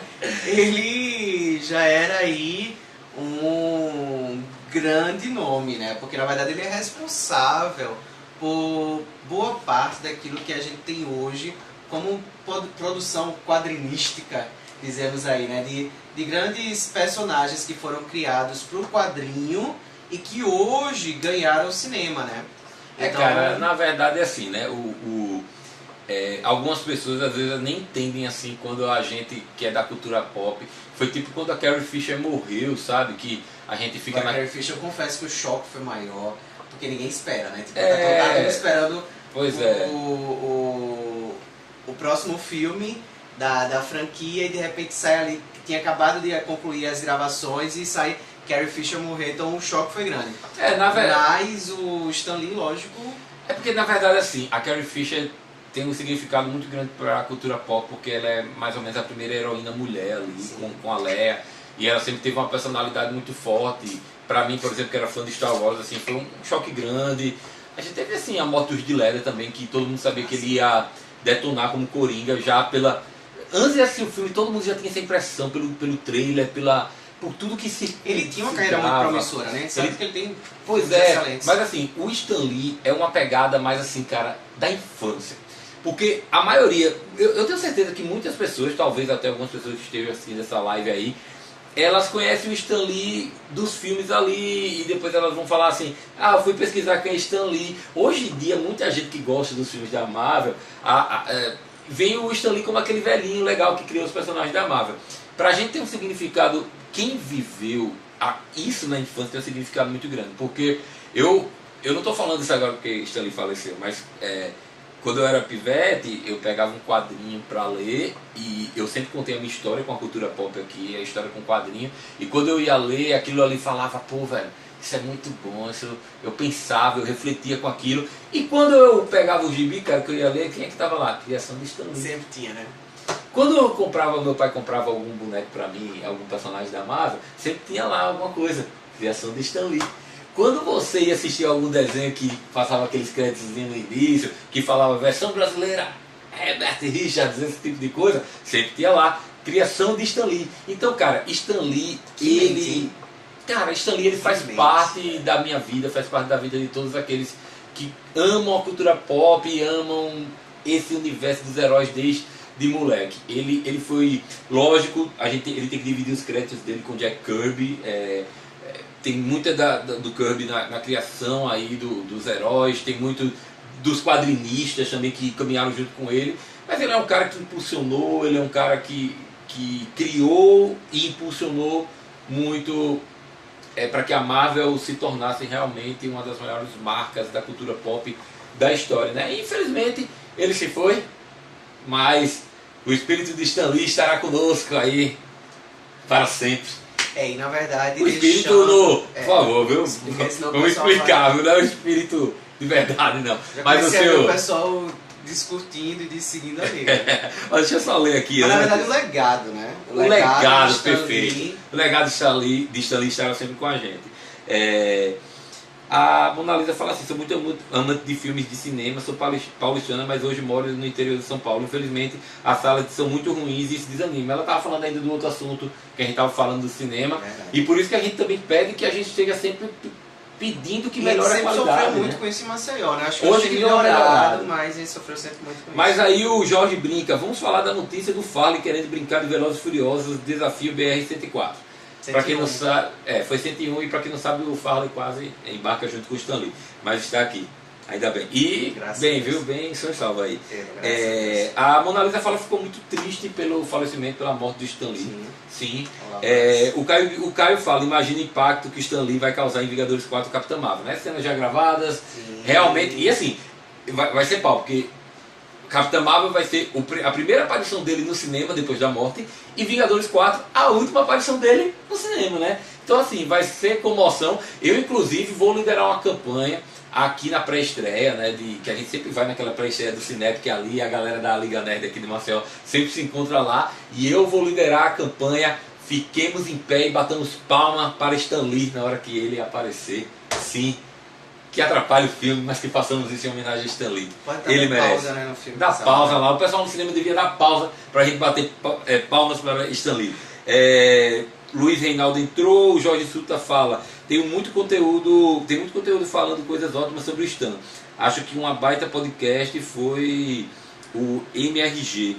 ele já era aí um grande nome, né? Porque, na verdade, ele é responsável por boa parte daquilo que a gente tem hoje como produção quadrinística, dizemos aí, né? De grandes personagens que foram criados para o quadrinho e que hoje ganharam o cinema, né? Então, cara, na verdade é assim, né? Algumas pessoas às vezes nem entendem assim quando a gente que é da cultura pop. Foi tipo quando a Carrie Fisher morreu, sabe? Que a gente fica Carrie Fisher, eu confesso que o choque foi maior, porque ninguém espera, né? Tipo, tá todo mundo esperando Pois é. O próximo filme da franquia e de repente sai ali, que tinha acabado de concluir as gravações e sai Carrie Fisher morrer, então o choque foi grande. Na verdade. Mas o Stan Lee, lógico... É porque na verdade assim, a Carrie Fisher tem um significado muito grande para a cultura pop, porque ela é mais ou menos a primeira heroína mulher ali, com a Leia, e ela sempre teve uma personalidade muito forte. Pra mim, por exemplo, que era fã de Star Wars, assim, foi um choque grande. A gente teve assim a morte de Leda também, que todo mundo sabia que ele ia detonar como Coringa já pela... Antes de assistir o filme, todo mundo já tinha essa impressão pelo trailer, por tudo que se... Ele tinha uma carreira muito promissora, né? Sabe que ele tem... Pois é, mas assim, o Stan Lee é uma pegada mais assim, cara, da infância. Porque a maioria, eu tenho certeza que muitas pessoas, talvez até algumas pessoas que estejam assistindo essa live aí, elas conhecem o Stan Lee dos filmes ali e depois elas vão falar assim, eu fui pesquisar quem é Stan Lee. Hoje em dia, muita gente que gosta dos filmes da Marvel, vem o Stan Lee como aquele velhinho legal que criou os personagens da Marvel. Pra gente tem um significado, quem viveu isso na infância tem um significado muito grande. Porque eu não estou falando isso agora porque Stan Lee faleceu, mas... Quando eu era pivete, eu pegava um quadrinho para ler e eu sempre contei a minha história com a cultura pop aqui, a história com quadrinho. E quando eu ia ler, aquilo ali falava, pô, velho, isso é muito bom, isso eu pensava, eu refletia com aquilo. E quando eu pegava o gibi, cara, que eu ia ler, quem é que tava lá? Criação de Stan Lee. Sempre tinha, né? Quando eu comprava, meu pai comprava algum boneco para mim, algum personagem da Marvel, sempre tinha lá alguma coisa, criação de Stan Lee. Quando você ia assistir algum desenho que passava aqueles créditos no início, que falava versão brasileira, Herbert Richards, esse tipo de coisa, sempre tinha lá, criação de Stan Lee. Então, cara, Stan Lee, Stan Lee ele faz parte da minha vida, faz parte da vida de todos aqueles que amam a cultura pop e amam esse universo dos heróis desde moleque. Ele foi, lógico, ele tem que dividir os créditos dele com Jack Kirby, tem muita do Kirby na criação aí dos heróis, tem muito dos quadrinistas também que caminharam junto com ele, mas ele é um cara que impulsionou, ele é um cara que criou e impulsionou muito para que a Marvel se tornasse realmente uma das maiores marcas da cultura pop da história, né? E, infelizmente ele se foi, mas o espírito de Stan Lee estará conosco aí para sempre. E na verdade... O espírito por favor, viu? Vamos explicar, não é o espírito de verdade, não. Mas o pessoal discutindo e seguindo ali. Né? Mas deixa eu só ler aqui. Mas, na verdade, o legado, né? O legado perfeito. O legado de Stan Lee estará sempre com a gente. A Mona Lisa fala assim, sou muito amante de filmes de cinema, sou paulistana, mas hoje moro no interior de São Paulo. Infelizmente, as salas são muito ruins e isso desanima. Ela estava falando ainda do outro assunto que a gente estava falando do cinema. E por isso que a gente também pede que a gente esteja sempre pedindo que melhore a qualidade. A gente sofreu muito com isso em Maceió, né? Acho que hoje melhorado, mas a gente sofreu sempre muito com isso. Mas aí o Jorge brinca, vamos falar da notícia do Farley querendo brincar de Velozes e Furiosos, desafio BR-104. Para quem não sabe, foi 101 e para quem não sabe o Farley quase embarca junto com o Stan Lee, mas está aqui, ainda bem. E bem, são salvo aí. A Mona Lisa fala que ficou muito triste pelo falecimento, pela morte do Stan Lee. Sim. O Caio fala, imagina o impacto que Stan Lee vai causar em Vingadores 4 Capitã Marvel, né? Cenas já gravadas, realmente, e assim, vai ser pau, porque Capitã Marvel vai ser a primeira aparição dele no cinema depois da morte e Vingadores 4 a última aparição dele no cinema, né? Então assim, vai ser comoção. Eu inclusive vou liderar uma campanha aqui na pré-estreia, né? Que a gente sempre vai naquela pré-estreia do Cinep, ali a galera da Liga Nerd aqui de Maceió sempre se encontra lá e eu vou liderar a campanha Fiquemos em Pé e Batamos Palma para Stan Lee na hora que ele aparecer. Sim. Que atrapalha o filme, mas que façamos isso em homenagem a Stan Lee. Ele merece. Pausa, né, no filme. Dá pausa lá. O pessoal no cinema devia dar pausa pra gente bater palmas para Stan Lee. Luiz Reinaldo entrou, o Jorge Suta fala, tem muito conteúdo falando coisas ótimas sobre o Stan. Acho que uma baita podcast foi o MRG.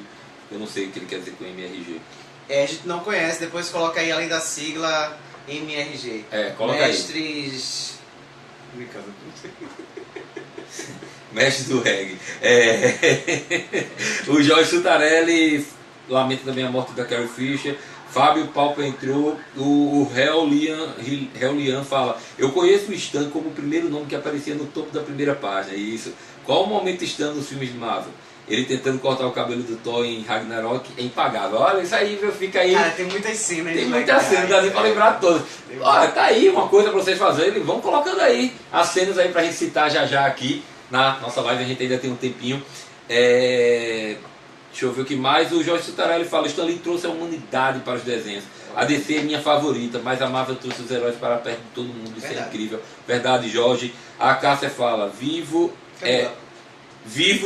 Eu não sei o que ele quer dizer com MRG. A gente não conhece, depois coloca aí além da sigla MRG. Coloca Mestres... aí. Mestre do reggae. O Jorge Sutarelli lamenta também a morte da Carrie Fisher. Fábio Palpa entrou, o Hell Lian fala, eu conheço o Stan como o primeiro nome que aparecia no topo da primeira página. Isso. Qual o momento Stan nos filmes de Marvel? Ele tentando cortar o cabelo do Thor em Ragnarok é impagável. Olha, isso aí, meu, fica aí. Cara, tem muitas cenas. Tem muitas cenas, não dá nem pra lembrar todas. Olha, tá aí uma coisa pra vocês fazerem. Vão colocando aí as cenas aí pra gente citar já aqui na nossa live. A gente ainda tem um tempinho. Deixa eu ver o que mais. O Jorge Citarelli fala, Stan Lee trouxe a humanidade para os desenhos. A DC é minha favorita, mas a Marvel trouxe os heróis para perto de todo mundo. Isso é incrível. Verdade, Jorge. A Cássia fala, vivo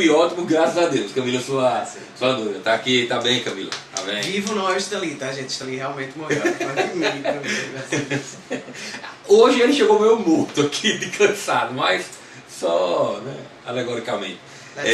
e ótimo, graças a Deus. Camila, sua noiva. Tá aqui, tá bem, Camila? Tá bem? Vivo não é o Stan Lee, tá, gente? Stan Lee realmente morreu. Hoje ele chegou meio morto aqui, de cansado, mas só, né, alegoricamente.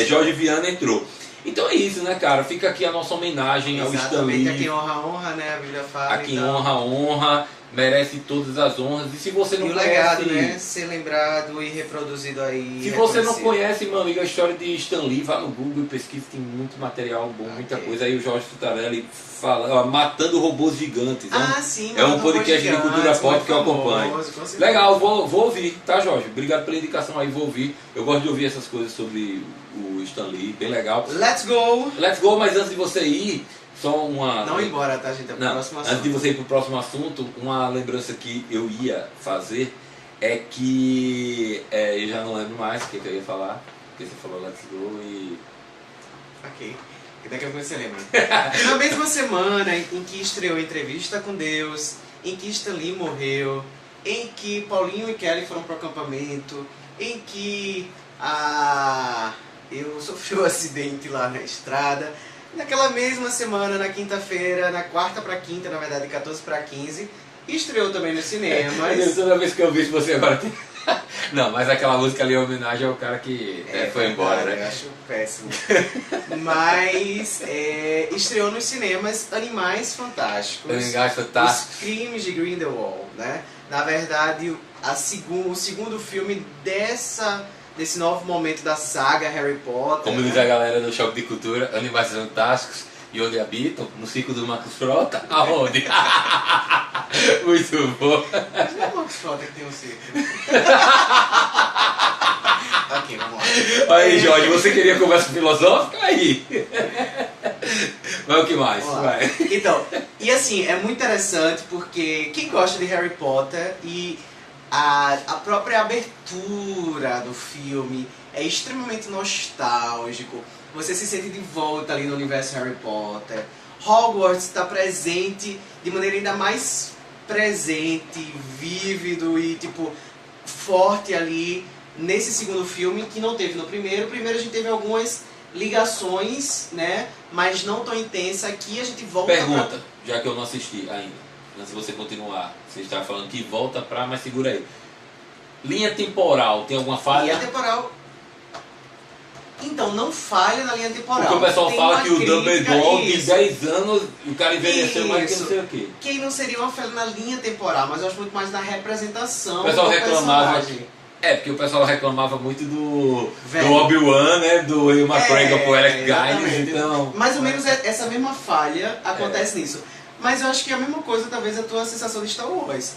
Jorge Viana entrou. Então é isso, né, cara? Fica aqui a nossa homenagem ao Stan Lee. A quem honra, né? A Bíblia fala. A quem honra, merece todas as honras. E se você não conhece... o legado, né? Ser lembrado e reproduzido aí. Se você não conhece, meu amigo, a história de Stan Lee, vá no Google e pesquisa, tem muito material bom, muita coisa. Aí o Jorge Citarelli fala, Matando Robôs Gigantes. Sim, é um podcast de cultura pop que eu acompanho. Legal, vou ouvir, tá, Jorge? Obrigado pela indicação aí, vou ouvir. Eu gosto de ouvir essas coisas sobre o Stan Lee, bem legal. Let's go! Let's go, mas antes de você ir, só uma... Não ir embora, tá, gente? Próximo assunto. Antes de você ir pro próximo assunto, uma lembrança que eu ia fazer é que... eu já não lembro mais o que eu ia falar, porque você falou Let's go e... Ok. E daqui a pouco você lembra. Na mesma semana em que estreou Entrevista com Deus, em que Stan Lee morreu, em que Paulinho e Kelly foram pro acampamento, em que eu sofri um acidente lá na estrada. Naquela mesma semana, na quinta-feira, na quarta pra quinta, na verdade, 14 pra 15, estreou também no cinema. Toda vez que eu vejo você agora tem... Não, mas aquela música ali é homenagem ao cara que foi embora, né? Eu acho péssimo. Mas estreou nos cinemas Animais Fantásticos. Animais Fantásticos. Os Crimes de Grindelwald, né? Na verdade, o segundo filme desse novo momento da saga Harry Potter. Como diz a galera do Choque de Cultura, Animais Fantásticos. E onde habitam? No circo do Marcos Frota? Aonde? Muito bom. Mas não é o Marcos Frota que tem um circo. Ok, vamos lá. Aí, Jorge, você queria conversa filosófica? Aí. Mas o que mais? Vai. Então, e assim, é muito interessante porque quem gosta de Harry Potter e a própria abertura do filme é extremamente nostálgico. Você se sente de volta ali no universo Harry Potter. Hogwarts está presente de maneira ainda mais presente, vívido e tipo forte ali nesse segundo filme que não teve no primeiro. O primeiro a gente teve algumas ligações, né? Mas não tão intensa. Aqui a gente volta. Pergunta, já que eu não assisti ainda. Antes de você continuar, você está falando que volta pra, mas segura aí. Linha temporal, tem alguma falha? Linha temporal. Então, não falha na linha temporal. Porque o pessoal fala que o Dumbledore de 10 anos, o cara envelheceu mais que não sei o quê. Que não seria uma falha na linha temporal, mas eu acho muito mais na representação. O pessoal reclamava. Personagem. Porque o pessoal reclamava muito do Obi-Wan, né? Do Ewan McGregor pro Alec Guinness, então... Mais ou menos essa mesma falha acontece nisso. Mas eu acho que é a mesma coisa, talvez, a tua sensação de Star Wars.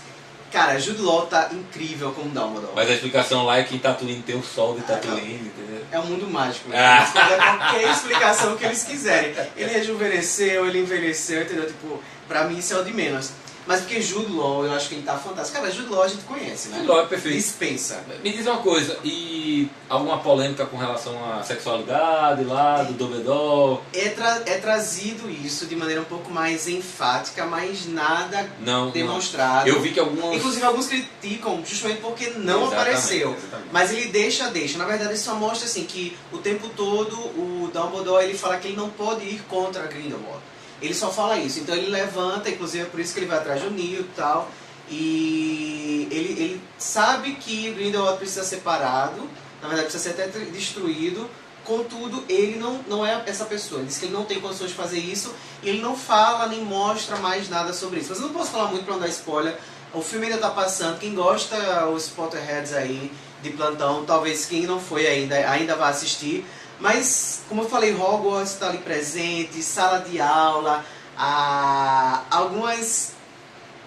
Cara, Jude Law tá incrível como Dumbledore. Mas a explicação lá é que em Tatooine tem o sol de Tatooine, entendeu? É um mundo mágico. Eles podem dar qualquer explicação que eles quiserem. Ele rejuvenesceu, ele envelheceu, entendeu? Tipo, pra mim isso é o de menos. Mas porque Jude Law, eu acho que ele tá fantástico. Cara, Jude Law a gente conhece, né? Jude Law é perfeito. Dispensa. Me diz uma coisa, e alguma polêmica com relação à sexualidade lá, do Dumbledore? É trazido isso de maneira um pouco mais enfática, mas nada demonstrado. Eu vi que alguns... Inclusive alguns criticam justamente porque não apareceu. Exatamente. Mas ele deixa. Na verdade ele só mostra assim que o tempo todo o Dumbledore ele fala que ele não pode ir contra a Grindelwald. Ele só fala isso, então ele levanta, inclusive é por isso que ele vai atrás do Newt e tal, e ele sabe que Grindelwald precisa ser parado, na verdade precisa ser até destruído, contudo ele não é essa pessoa, ele diz que ele não tem condições de fazer isso, e ele não fala nem mostra mais nada sobre isso. Mas eu não posso falar muito para não dar spoiler, o filme ainda está passando, quem gosta, os Potterheads aí de plantão, talvez quem não foi ainda vai assistir. Mas, como eu falei, Hogwarts está ali presente, sala de aula, algumas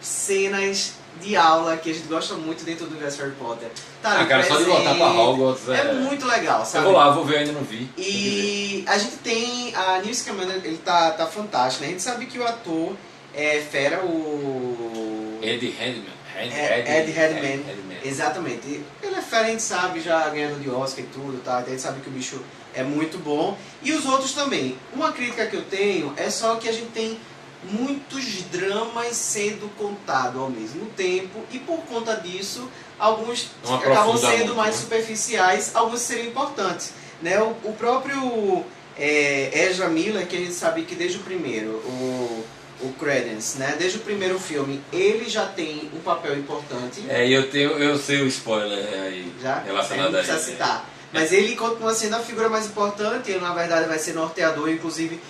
cenas de aula que a gente gosta muito dentro do universo Harry Potter. Tá, cara, só de voltar pra Hogwarts é muito legal, sabe? Eu vou lá, vou ver, ainda não vi. E a gente tem a Newt Scamander, ele tá fantástico, né? A gente sabe que o ator é fera, o Ed Redmayne. Ed Redmayne. Exatamente. Ele é fera, a gente sabe, já ganhando de Oscar e tudo, tá? A gente sabe que o bicho é muito bom. E os outros também. Uma crítica que eu tenho é só que a gente tem muitos dramas sendo contados ao mesmo tempo, e por conta disso, alguns acabam sendo mais superficiais, alguns seriam importantes, né? O próprio Ezra Miller, que a gente sabe que desde o primeiro, o Credence, né? Desde o primeiro filme, ele já tem um papel importante. Eu sei o spoiler aí já? Relacionado não precisa citar. Mas ele continua sendo a figura mais importante, ele na verdade vai ser norteador, inclusive,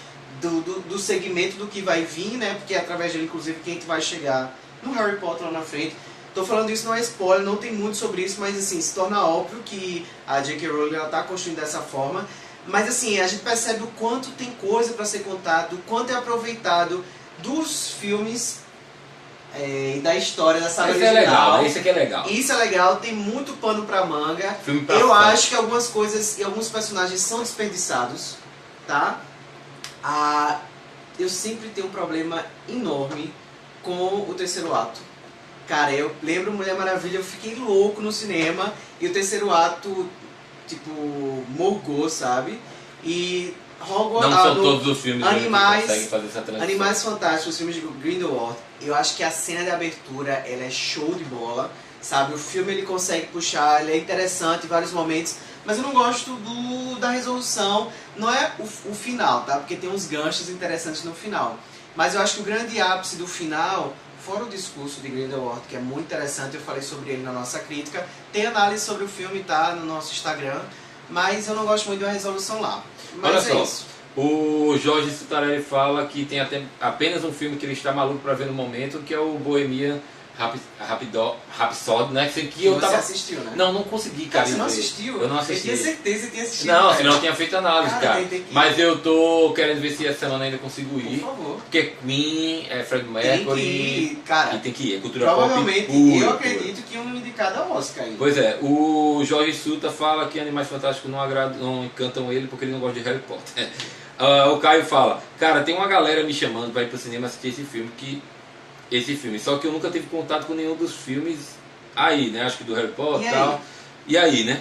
do segmento do que vai vir, né? Porque é através dele, inclusive, que a gente vai chegar no Harry Potter lá na frente. Tô falando isso, não é spoiler, não tem muito sobre isso, mas assim, se torna óbvio que a J.K. Rowling ela tá construindo dessa forma. Mas assim, a gente percebe o quanto tem coisa para ser contado, o quanto é aproveitado dos filmes e da história da saga original. Isso aqui é legal. Isso é legal, tem muito pano pra manga. Eu acho que algumas coisas e alguns personagens são desperdiçados, tá? Eu sempre tenho um problema enorme com o terceiro ato. Cara, eu lembro Mulher Maravilha, eu fiquei louco no cinema e o terceiro ato, tipo, morgou, sabe? E Hogwarts, não são todos os filmes que conseguem fazer essa transição. Animais Fantásticos, os filmes de Grindelwald, eu acho que a cena de abertura ela é show de bola, sabe? O filme ele consegue puxar, ele é interessante em vários momentos, mas eu não gosto da resolução, não é o final, tá? Porque tem uns ganchos interessantes no final. Mas eu acho que o grande ápice do final, fora o discurso de Grindelwald, que é muito interessante, eu falei sobre ele na nossa crítica, tem análise sobre o filme, tá? No nosso Instagram, mas eu não gosto muito da resolução lá. Mas olha só, o Jorge Citarelli fala que tem apenas um filme que ele está maluco para ver no momento, que é o Bohemian Rhapsody, né? Que eu você assistiu, né? Não consegui, cara. Você não assistiu? Eu não assisti. Eu tinha certeza que tinha assistido. Não, senão eu tinha feito análise, cara. Tem mas eu tô querendo ver se essa semana ainda consigo ir. Por favor. Porque Queen, Fred Mercury. Tem que ir, cara. E tem que ir. É cultura provavelmente, pop. Eu acredito que um indicado ao Oscar aí. Pois é, o Jorge Suta fala que Animais Fantásticos não encantam ele porque ele não gosta de Harry Potter. O Caio fala, cara, tem uma galera me chamando pra ir pro cinema assistir esse filme, só que eu nunca tive contato com nenhum dos filmes aí, né? Acho que do Harry Potter e tal. E aí, né?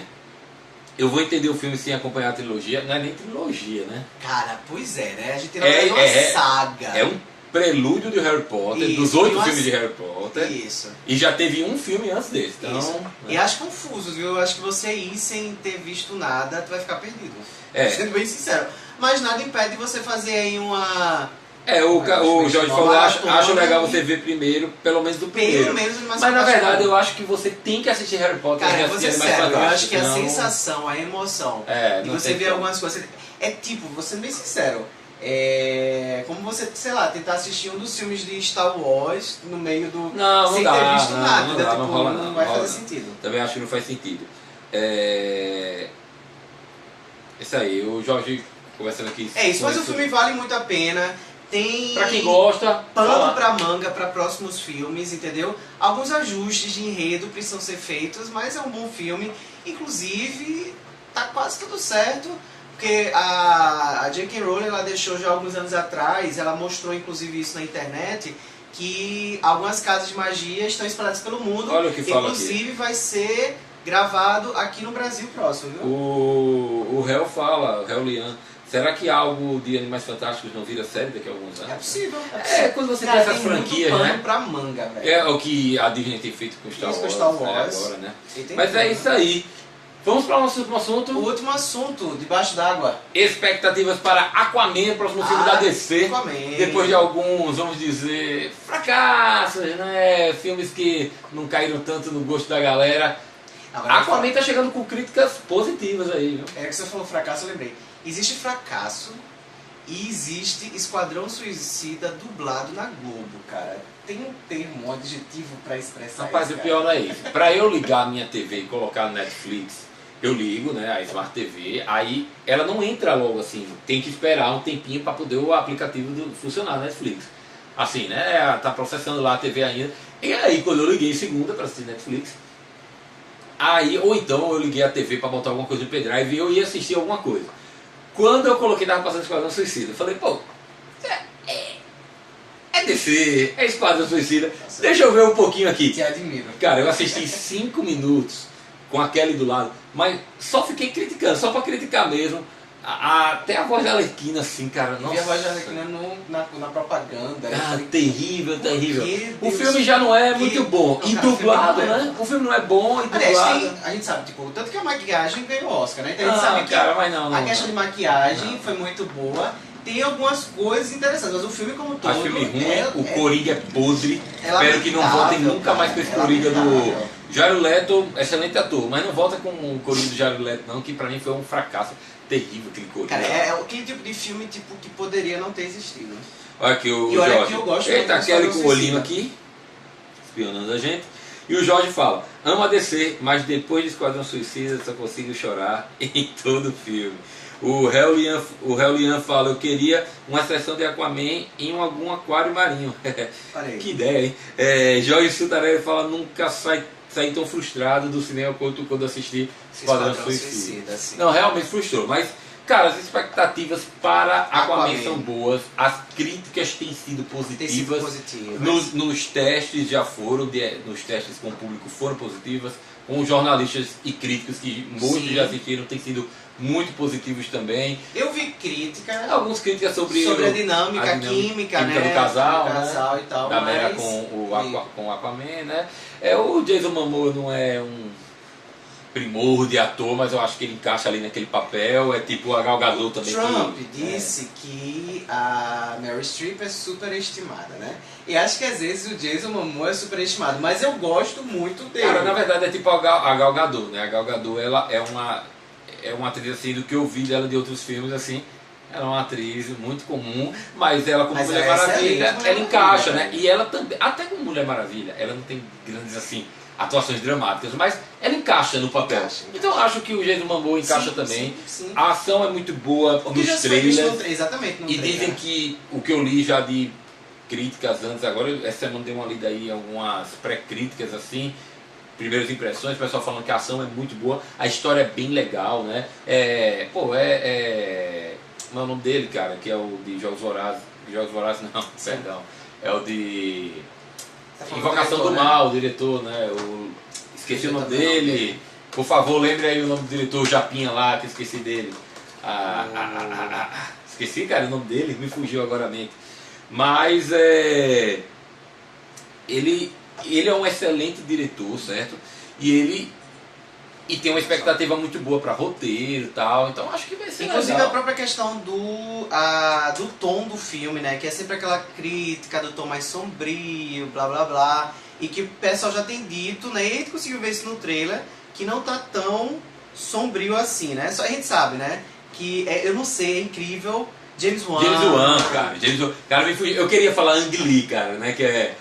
Eu vou entender o filme sem acompanhar a trilogia. Não é nem trilogia, né? Cara, pois é, né? A gente tem uma saga. É um prelúdio de Harry Potter, isso, dos 8 filmes de Harry Potter. Isso. E já teve um filme antes desse. Então, isso. Né? E acho confuso, viu? Eu acho que você ir sem ter visto nada, tu vai ficar perdido. Sendo bem sincero. Mas nada impede você fazer aí uma... o Jorge falou, acho legal você ver primeiro, pelo menos do primeiro. Pelo menos mas na verdade eu acho que você tem que assistir Harry Potter. Cara, eu acho que a sensação, a emoção de você ver algumas coisas... É tipo, vou ser bem sincero, como você, sei lá, tentar assistir um dos filmes de Star Wars no meio do... sem ter visto nada. Não vai fazer sentido. Também acho que não faz sentido. Isso aí, o Jorge conversando aqui... isso, mas o filme vale muito a pena. Tem pra quem gosta, pano pra manga pra próximos filmes, entendeu? Alguns ajustes de enredo precisam ser feitos, mas é um bom filme. Inclusive, tá quase tudo certo, porque a J.K. Rowling ela deixou já alguns anos atrás, ela mostrou inclusive isso na internet, que algumas casas de magia estão espalhadas pelo mundo. Olha o que fala inclusive aqui. Vai ser gravado aqui no Brasil próximo, viu? O Hel fala, o Hel Lian, será que algo de Animais Fantásticos não vira série daqui a alguns anos? É possível. Quando você tem essas franquias, né? Pra manga, velho. É o que a Disney tem feito com Star Wars. Agora, né? Mas é isso aí. Vamos para o nosso último assunto. O último assunto, debaixo d'água. Expectativas para Aquaman, próximo filme da DC. Aquaman. Depois de alguns, vamos dizer, fracassos, né? Filmes que não caíram tanto no gosto da galera. Aquaman está chegando com críticas positivas aí, viu? Que você falou fracasso, eu lembrei. Existe fracasso e existe Esquadrão Suicida dublado na Globo, cara. Tem um termo, um adjetivo pra expressar Rapaz, isso, o pior não é isso. Pra eu ligar a minha TV e colocar no Netflix, eu ligo, né, a Smart TV, aí ela não entra logo assim, tem que esperar um tempinho para poder o aplicativo funcionar na Netflix. Assim, né, tá processando lá a TV ainda. E aí quando eu liguei segunda para assistir Netflix, aí, ou então eu liguei a TV para botar alguma coisa no pendrive e eu ia assistir alguma coisa. Quando eu coloquei, tava passando Esquadrão Suicida, eu falei, pô, é DC, é Esquadrão Suicida, deixa eu ver um pouquinho aqui. Te admiro. Cara, eu assisti 5 minutos com a Kelly do lado, mas só fiquei criticando, só pra criticar mesmo. Até a voz da Arlequina, assim, cara, nossa. E a voz da Arlequina na propaganda. Ah, terrível, terrível. O Deus, filme já não é muito bom. Não, E cara, dublado, o filme não é né? O filme não é bom e Aliás, dublado. a gente sabe, tipo, tanto que a maquiagem ganhou Oscar, né? Então a gente Ah, sabe que cara, mas não. a questão de maquiagem foi muito boa. Tem algumas coisas interessantes, mas o filme como todo... Acho filme ruim, o Coringa é podre. é Espero que não voltem lamentável, nunca mais com esse Coringa do lamentável. Jared Leto, excelente ator. Mas não volta com o Coringa do Jared Leto não, que pra mim foi um fracasso terrível aquele Coringa. Cara, é aquele tipo de filme tipo, que poderia não ter existido. Olha aqui o E olha Jorge. que eu gosto Eita, muito do Kelly com o Esquadrão olhinho aqui, espionando a gente. E o Jorge fala, amo a DC, mas depois de Esquadrão Suicida só consigo chorar em todo o filme. O Helian fala, eu queria uma sessão de Aquaman em algum aquário marinho. Que ideia, hein? Jorge Sutarelli fala, nunca saí tão frustrado do cinema quanto quando assisti Esquadrão Suicida. Assim. Não, realmente frustrou, mas... Cara, as expectativas para Aquaman Aquaman são boas, as críticas têm sido positivas, nos testes já foram, nos testes com o público foram positivas, com jornalistas e críticos que muitos já assistiram, têm sido muito positivos também. Eu vi crítica, algumas críticas sobre a dinâmica química, né? do casal, né? E tal, da Mera com o Aquaman, né? O Jason Momoa não é um primor de ator, mas eu acho que ele encaixa ali naquele papel, é tipo a Gal Gadot também. Trump disse que a Meryl Streep é superestimada, né? E acho que às vezes o Jason Momoa é superestimado, mas eu gosto muito dele. Cara, na verdade é tipo a Gal Gadot, né? A Gal Gadot, ela é uma atriz assim, do que eu vi dela de outros filmes, assim, ela é uma atriz muito comum, mas ela como Mulher Maravilha, ela encaixa, né? E ela também, até como Mulher Maravilha, ela não tem grandes assim atuações dramáticas, mas ela encaixa no papel. Então acho que o Jason Momoa encaixa também. Sim. A ação é muito boa nos trailers. Exatamente, e dizem que o que eu li já de críticas antes, agora essa semana dei uma lida aí, algumas pré-críticas assim, primeiras impressões, o pessoal falando que a ação é muito boa, a história é bem legal, né? Como é o nome dele, cara, que é o de Jogos Vorazes. Jogos Vorazes não, perdão. É o de Invocação do Mal, o diretor, né? Esqueci o nome dele. Por favor, lembre aí o nome do diretor Japinha lá, que eu esqueci dele. Esqueci, cara, o nome dele, me fugiu agora a mente. Mas ele é um excelente diretor, certo? E tem uma expectativa muito boa para roteiro e tal, então acho que vai ser inclusive legal. A própria questão do tom do filme, né? Que é sempre aquela crítica do tom mais sombrio, blá blá blá. E que o pessoal já tem dito, né? E a gente conseguiu ver isso no trailer, que não tá tão sombrio assim, né? Só a gente sabe, né? Que eu não sei, é incrível. James Wan, cara. Cara, eu queria falar Ang Lee, cara, né? Que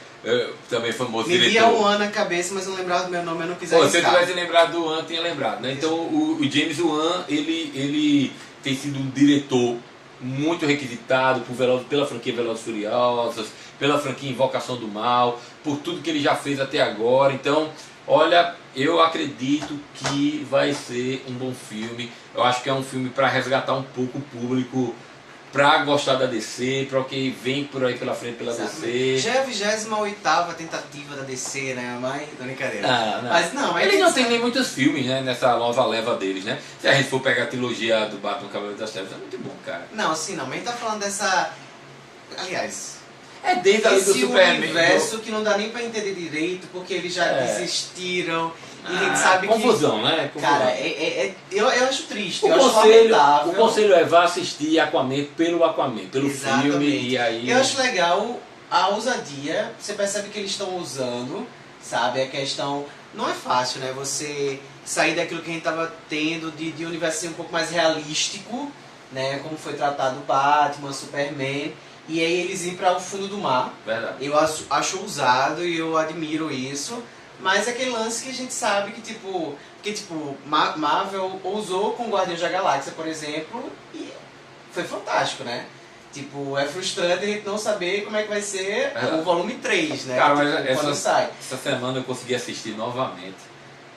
também famoso me diretor. via o Wan na cabeça, mas eu não lembrava do meu nome, eu não quis Se eu arriscar. tivesse lembrado do Wan, eu tinha lembrado, né? Então o James Wan, ele tem sido um diretor muito requisitado pela franquia Velozes e Furiosos, pela franquia Invocação do Mal, por tudo que ele já fez até agora. Então, olha, eu acredito que vai ser um bom filme. Eu acho que é um filme para resgatar um pouco o público, pra gostar da DC, pra quem vem por aí pela frente pela DC. Já é a 28ª tentativa da DC, né? Mas, brincadeira. Não. Mas não, eles não tem nem muitos filmes, né? Nessa nova leva deles, né? Se a gente for pegar a trilogia do Batman Cavaleiro das Trevas, é muito bom, cara. Não, sim, não. Mas a gente tá falando dessa... Aliás... desde ali do Superman. Universo que não dá nem pra entender direito, porque eles já desistiram. E a gente sabe confusão, que... né? Confusão. Cara, eu acho triste, eu acho lamentável. O conselho é vá assistir Aquaman, pelo filme, e aí... Eu acho legal a ousadia, você percebe que eles estão usando, sabe? A questão... Não é fácil, né? Você sair daquilo que a gente tava tendo, de um universo um pouco mais realístico, né? Como foi tratado o Batman, Superman... E aí eles ir para o fundo do mar. Verdade. Eu acho ousado e eu admiro isso. mas é aquele lance que a gente sabe que, tipo... Porque, tipo, Marvel ousou com Guardiões da Galáxia, por exemplo, e foi fantástico, né? Tipo, é frustrante a gente não saber como é que vai ser o volume 3, né? Cara, tipo, mas quando sai. essa semana eu consegui assistir novamente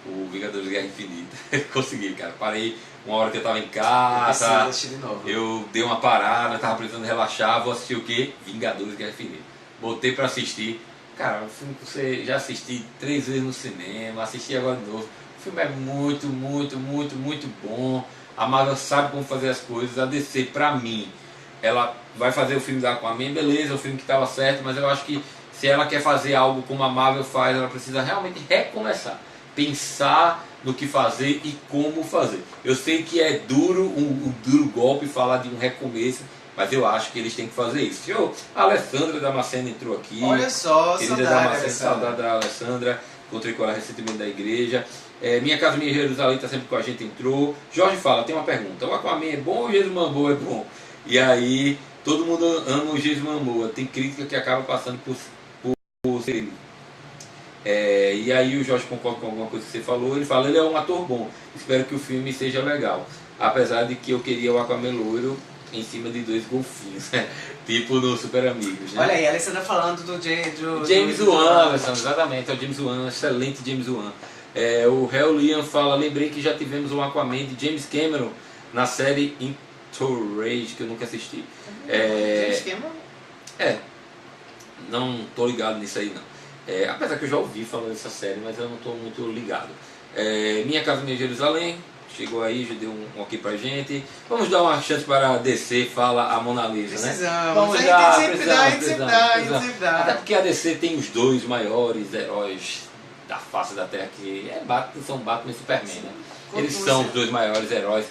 o Vingadores Guerra Infinita. Consegui, cara. Parei uma hora que eu tava em casa. Eu assistir de novo. Eu dei uma parada, tava precisando relaxar. Vou assistir o quê? Vingadores Guerra Infinita. Botei pra assistir. Cara, um filme que você já assisti 3 vezes no cinema, assisti agora de novo. O filme é muito, muito, muito, muito bom. A Marvel sabe como fazer as coisas. A DC, pra mim, ela vai fazer o filme da Aquaman, beleza, o filme que estava certo, mas eu acho que se ela quer fazer algo como a Marvel faz, ela precisa realmente recomeçar, pensar no que fazer e como fazer. Eu sei que é duro, um duro golpe falar de um recomeço, mas eu acho que eles têm que fazer isso. A Alessandra Damasceno entrou aqui. Olha só, saudade da Alessandra, encontrei com ela recentemente da igreja. Minha Casa Minha Jerusalém está sempre com a gente, entrou. Jorge fala, tem uma pergunta, o Aquaman é bom ou o Jesus Mamboa é bom? E aí, todo mundo ama o Jason Momoa. Tem crítica que acaba passando por ser. E aí o Jorge concorda com alguma coisa que você falou. Ele fala, ele é um ator bom. Espero que o filme seja legal. Apesar de que eu queria o Aquaman loiro em cima de 2 golfinhos. Tipo no Super Amigos, né? Olha aí, a Alessandra falando do James Wan, Alessandra, exatamente. É o James Wan, excelente James Wan. O Hell Liam fala, lembrei que já tivemos um Aquaman de James Cameron na série Rage, que eu nunca assisti. Não tô ligado nisso aí não. Apesar que eu já ouvi falando dessa série, mas eu não tô muito ligado. Minha Casa Minha Jerusalém, chegou aí, já deu um ok pra gente. Vamos dar uma chance para a DC, fala a Mona Lisa, precisamos. Vamos Precisamos. Até porque a DC tem os 2 maiores heróis da face da Terra, que são Batman e Superman, né? Eles são os 2 maiores heróis,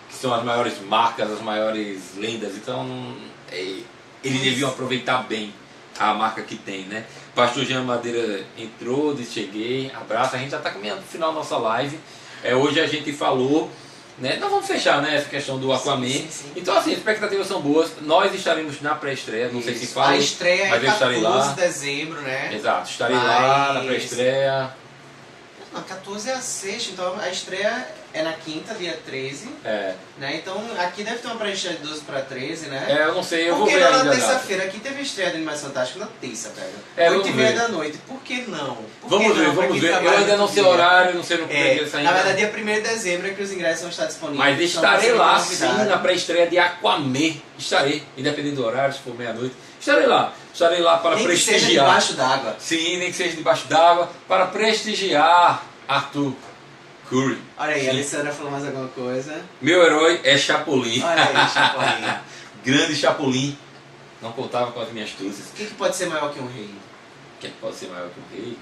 que são as maiores marcas, as maiores lendas, então eles deviam aproveitar bem a marca que tem, né? Pastor Jean Madeira entrou, disse cheguei, abraço, a gente já está caminhando para o final da nossa live. Hoje a gente falou, né? Nós vamos fechar, né, essa questão do Aquaman. Sim. Então assim, as expectativas são boas, nós estaremos na pré-estreia, não sei se fala, a estreia mas é 14 de dezembro, né? Exato, estarei lá na pré-estreia. Não, 14 é a sexta, então a estreia é na quinta, dia 13. Né? Então aqui deve ter uma pré-estreia de 12 para 13, né? Eu não sei, eu vou ver ainda. Porque na terça-feira aqui teve a estreia de Animais Fantásticos na terça, pega. 8h30 da noite. Por que não? Vamos ver. Eu ainda não sei o horário, não sei no que Na verdade, dia 1º de dezembro é que os ingressos vão estar disponíveis. Mas estarei lá sim, na pré-estreia de Aquaman. Estarei, independente do horário, se for meia-noite. Estarei lá para prestigiar. Nem que seja debaixo d'água. Sim, nem que seja debaixo d'água, para prestigiar Arthur Curry. Olha aí, a Alessandra falou mais alguma coisa. Meu herói é Chapolin. Olha aí, Chapolin. Grande Chapolin. Não contava com as minhas astúcias. O que pode ser maior que um rei? O que pode ser maior que um rei?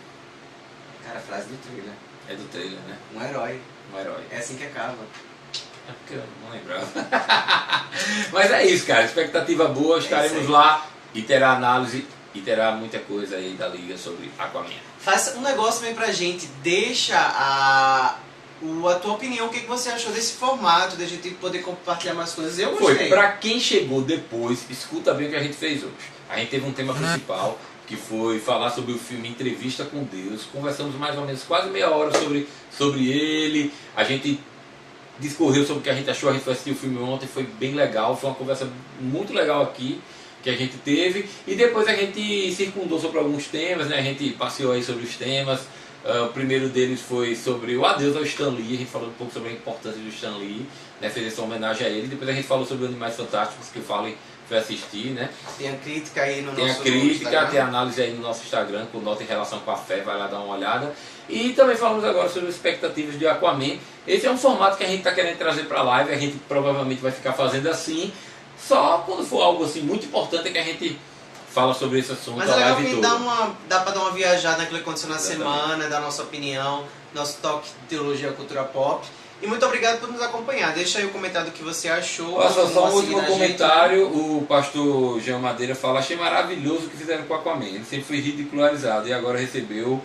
Cara, a frase do trailer. É do trailer, né? Um herói. Um herói. É assim que acaba. É porque eu não lembrava. Mas é isso, cara. Expectativa boa. Estaremos lá e terá análise e terá muita coisa aí da Liga sobre Aquaman. Faça um negócio bem pra gente. Deixa a tua opinião. O que você achou desse formato, de a gente poder compartilhar mais coisas. Eu gostei. Pra quem chegou depois, escuta bem o que a gente fez hoje. A gente teve um tema principal, que foi falar sobre o filme Entrevista com Deus. Conversamos mais ou menos quase meia hora sobre ele. A gente discorreu sobre o que a gente achou. A gente foi assistir o filme ontem, foi bem legal. Foi uma conversa muito legal aqui que a gente teve. E depois a gente circundou sobre alguns temas, né? A gente passeou aí sobre os temas. O primeiro deles foi sobre o adeus ao Stan Lee. A gente falou um pouco sobre a importância do Stan Lee, né? Fez essa homenagem a ele. Depois a gente falou sobre Animais Fantásticos, que o Fallen foi assistir, né? Tem a crítica aí no nosso Instagram. Tem a análise aí no nosso Instagram, com nota em relação com a fé, vai lá dar uma olhada. E também falamos agora sobre as expectativas de Aquaman. Esse é um formato que a gente está querendo trazer para a live, a gente provavelmente vai ficar fazendo assim, só quando for algo assim muito importante é que a gente fala sobre esse assunto. Mas é legal que dá para dar uma viajada naquilo que aconteceu na semana, dar nossa opinião, nosso toque de teologia, cultura pop. E muito obrigado por nos acompanhar. Deixa aí o comentário do que você achou. Só um último comentário. O pastor Jean Madeira fala: achei maravilhoso o que fizeram com o Aquaman. Ele sempre foi ridicularizado e agora recebeu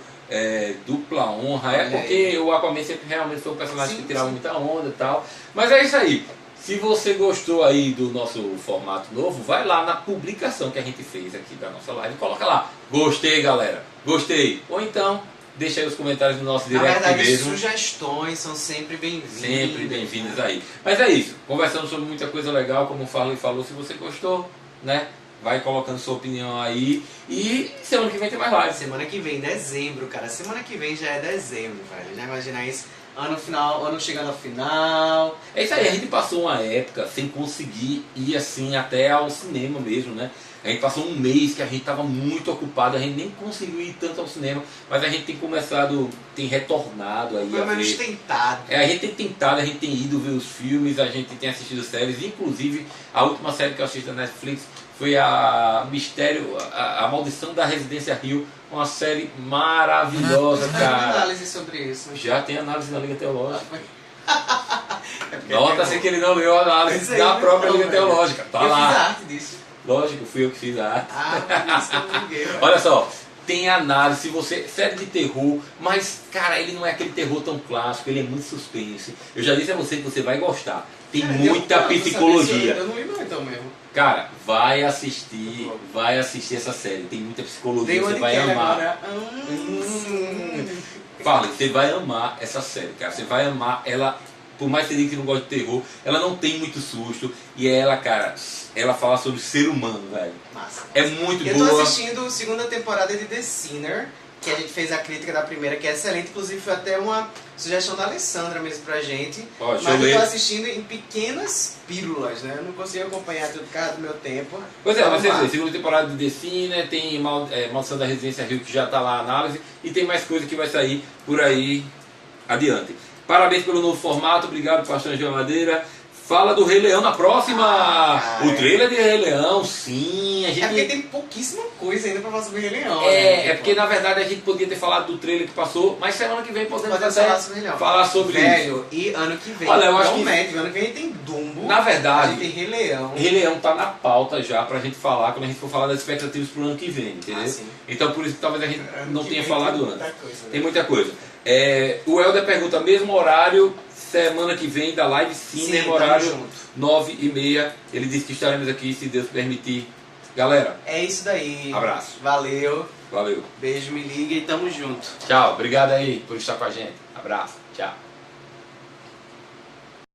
dupla honra. Porque o Aquaman sempre realmente foi um personagem que tirava muita onda e tal. Mas é isso aí. Se você gostou aí do nosso formato novo, vai lá na publicação que a gente fez aqui da nossa live e coloca lá: gostei, galera, gostei. Ou então deixa aí os comentários no nosso Na direct verdade, mesmo. sugestões são sempre bem-vindas. Sempre bem-vindas aí. Mas é isso, conversamos sobre muita coisa legal, como o Farley falou, se você gostou, né? Vai colocando sua opinião aí. E semana que vem tem mais live. Semana que vem, dezembro, cara. Semana que vem já é dezembro, velho. Já imagina isso? Ano chegando ao final. É isso aí, a gente passou uma época sem conseguir ir assim até ao cinema mesmo, né? A gente passou um mês que a gente estava muito ocupado, a gente nem conseguiu ir tanto ao cinema, mas a gente tem começado, tem retornado aí Pelo a menos ver. tentado. A gente tem tentado, a gente tem ido ver os filmes, a gente tem assistido séries, inclusive a última série que eu assisti na Netflix foi a Mistério, a Maldição da Residência Hill, uma série maravilhosa, Tem cara. análise sobre isso. Já tem análise na Liga Teológica. É porque Nota-se que ele não leu a análise Pois é, da própria Liga velho. Teológica. Tá eu lá. fiz a arte disso. Lógico, fui eu que fiz a arte. Ah, por isso que eu liguei, velho. Olha só, tem análise, se você. Série de terror, mas, cara, ele não é aquele terror tão clássico, ele é muito suspense. Eu já disse a você que você vai gostar. Tem Cara, muita eu não psicologia. Eu não vi não, então mesmo. Cara, vai assistir essa série. Tem muita psicologia, Dei uma você de vai Kelly amar. agora. Fala, você vai amar essa série, cara. Você vai amar ela. Por mais que você diga que não gosta de terror, ela não tem muito susto. E ela, cara, ela fala sobre o ser humano, velho. Massa. É muito Eu boa. tô assistindo a segunda temporada de The Sinner, que a gente fez a crítica da primeira, que é excelente. Inclusive foi até uma sugestão da Alessandra mesmo pra gente. Ó, deixa Mas eu eu tô ler. assistindo em pequenas pílulas, né? Eu não consigo acompanhar tudo por causa do meu tempo. Pois é, Vamos vocês lá. veem, segunda temporada de The Sinner, tem Maldição da Residência Rio, que já tá lá a análise, e tem mais coisa que vai sair por aí adiante. Parabéns pelo novo formato, obrigado, Pastor Angel Madeira. Fala do Rei Leão na próxima! Ah, O trailer de Rei Leão, sim, a gente... É porque tem pouquíssima coisa ainda pra falar sobre Rei Leão, né? É porque na verdade a gente podia ter falado do trailer que passou, mas semana que vem podemos Podemos até falar sobre Rei Leão. falar sobre isso. Velho, e ano que vem, Olha, eu acho que- promete, ano que vem tem Dumbo. Na verdade- a gente tem Rei Leão. Rei Leão tá na pauta já pra gente falar, quando a gente for falar das expectativas pro ano que vem, entendeu? Ah, sim. Então por isso que talvez a gente Ano não que tenha vem falado tem antes. muita coisa, né? Tem muita coisa. O Helder pergunta, mesmo horário, semana que vem da live, sim, Sim, mesmo tamo horário, junto. 9h30. Ele disse que estaremos aqui, se Deus permitir. Galera, É isso daí. Abraço. Valeu. valeu. Beijo, me liga e tamo junto. Tchau, obrigado aí por estar com a gente. Abraço, tchau.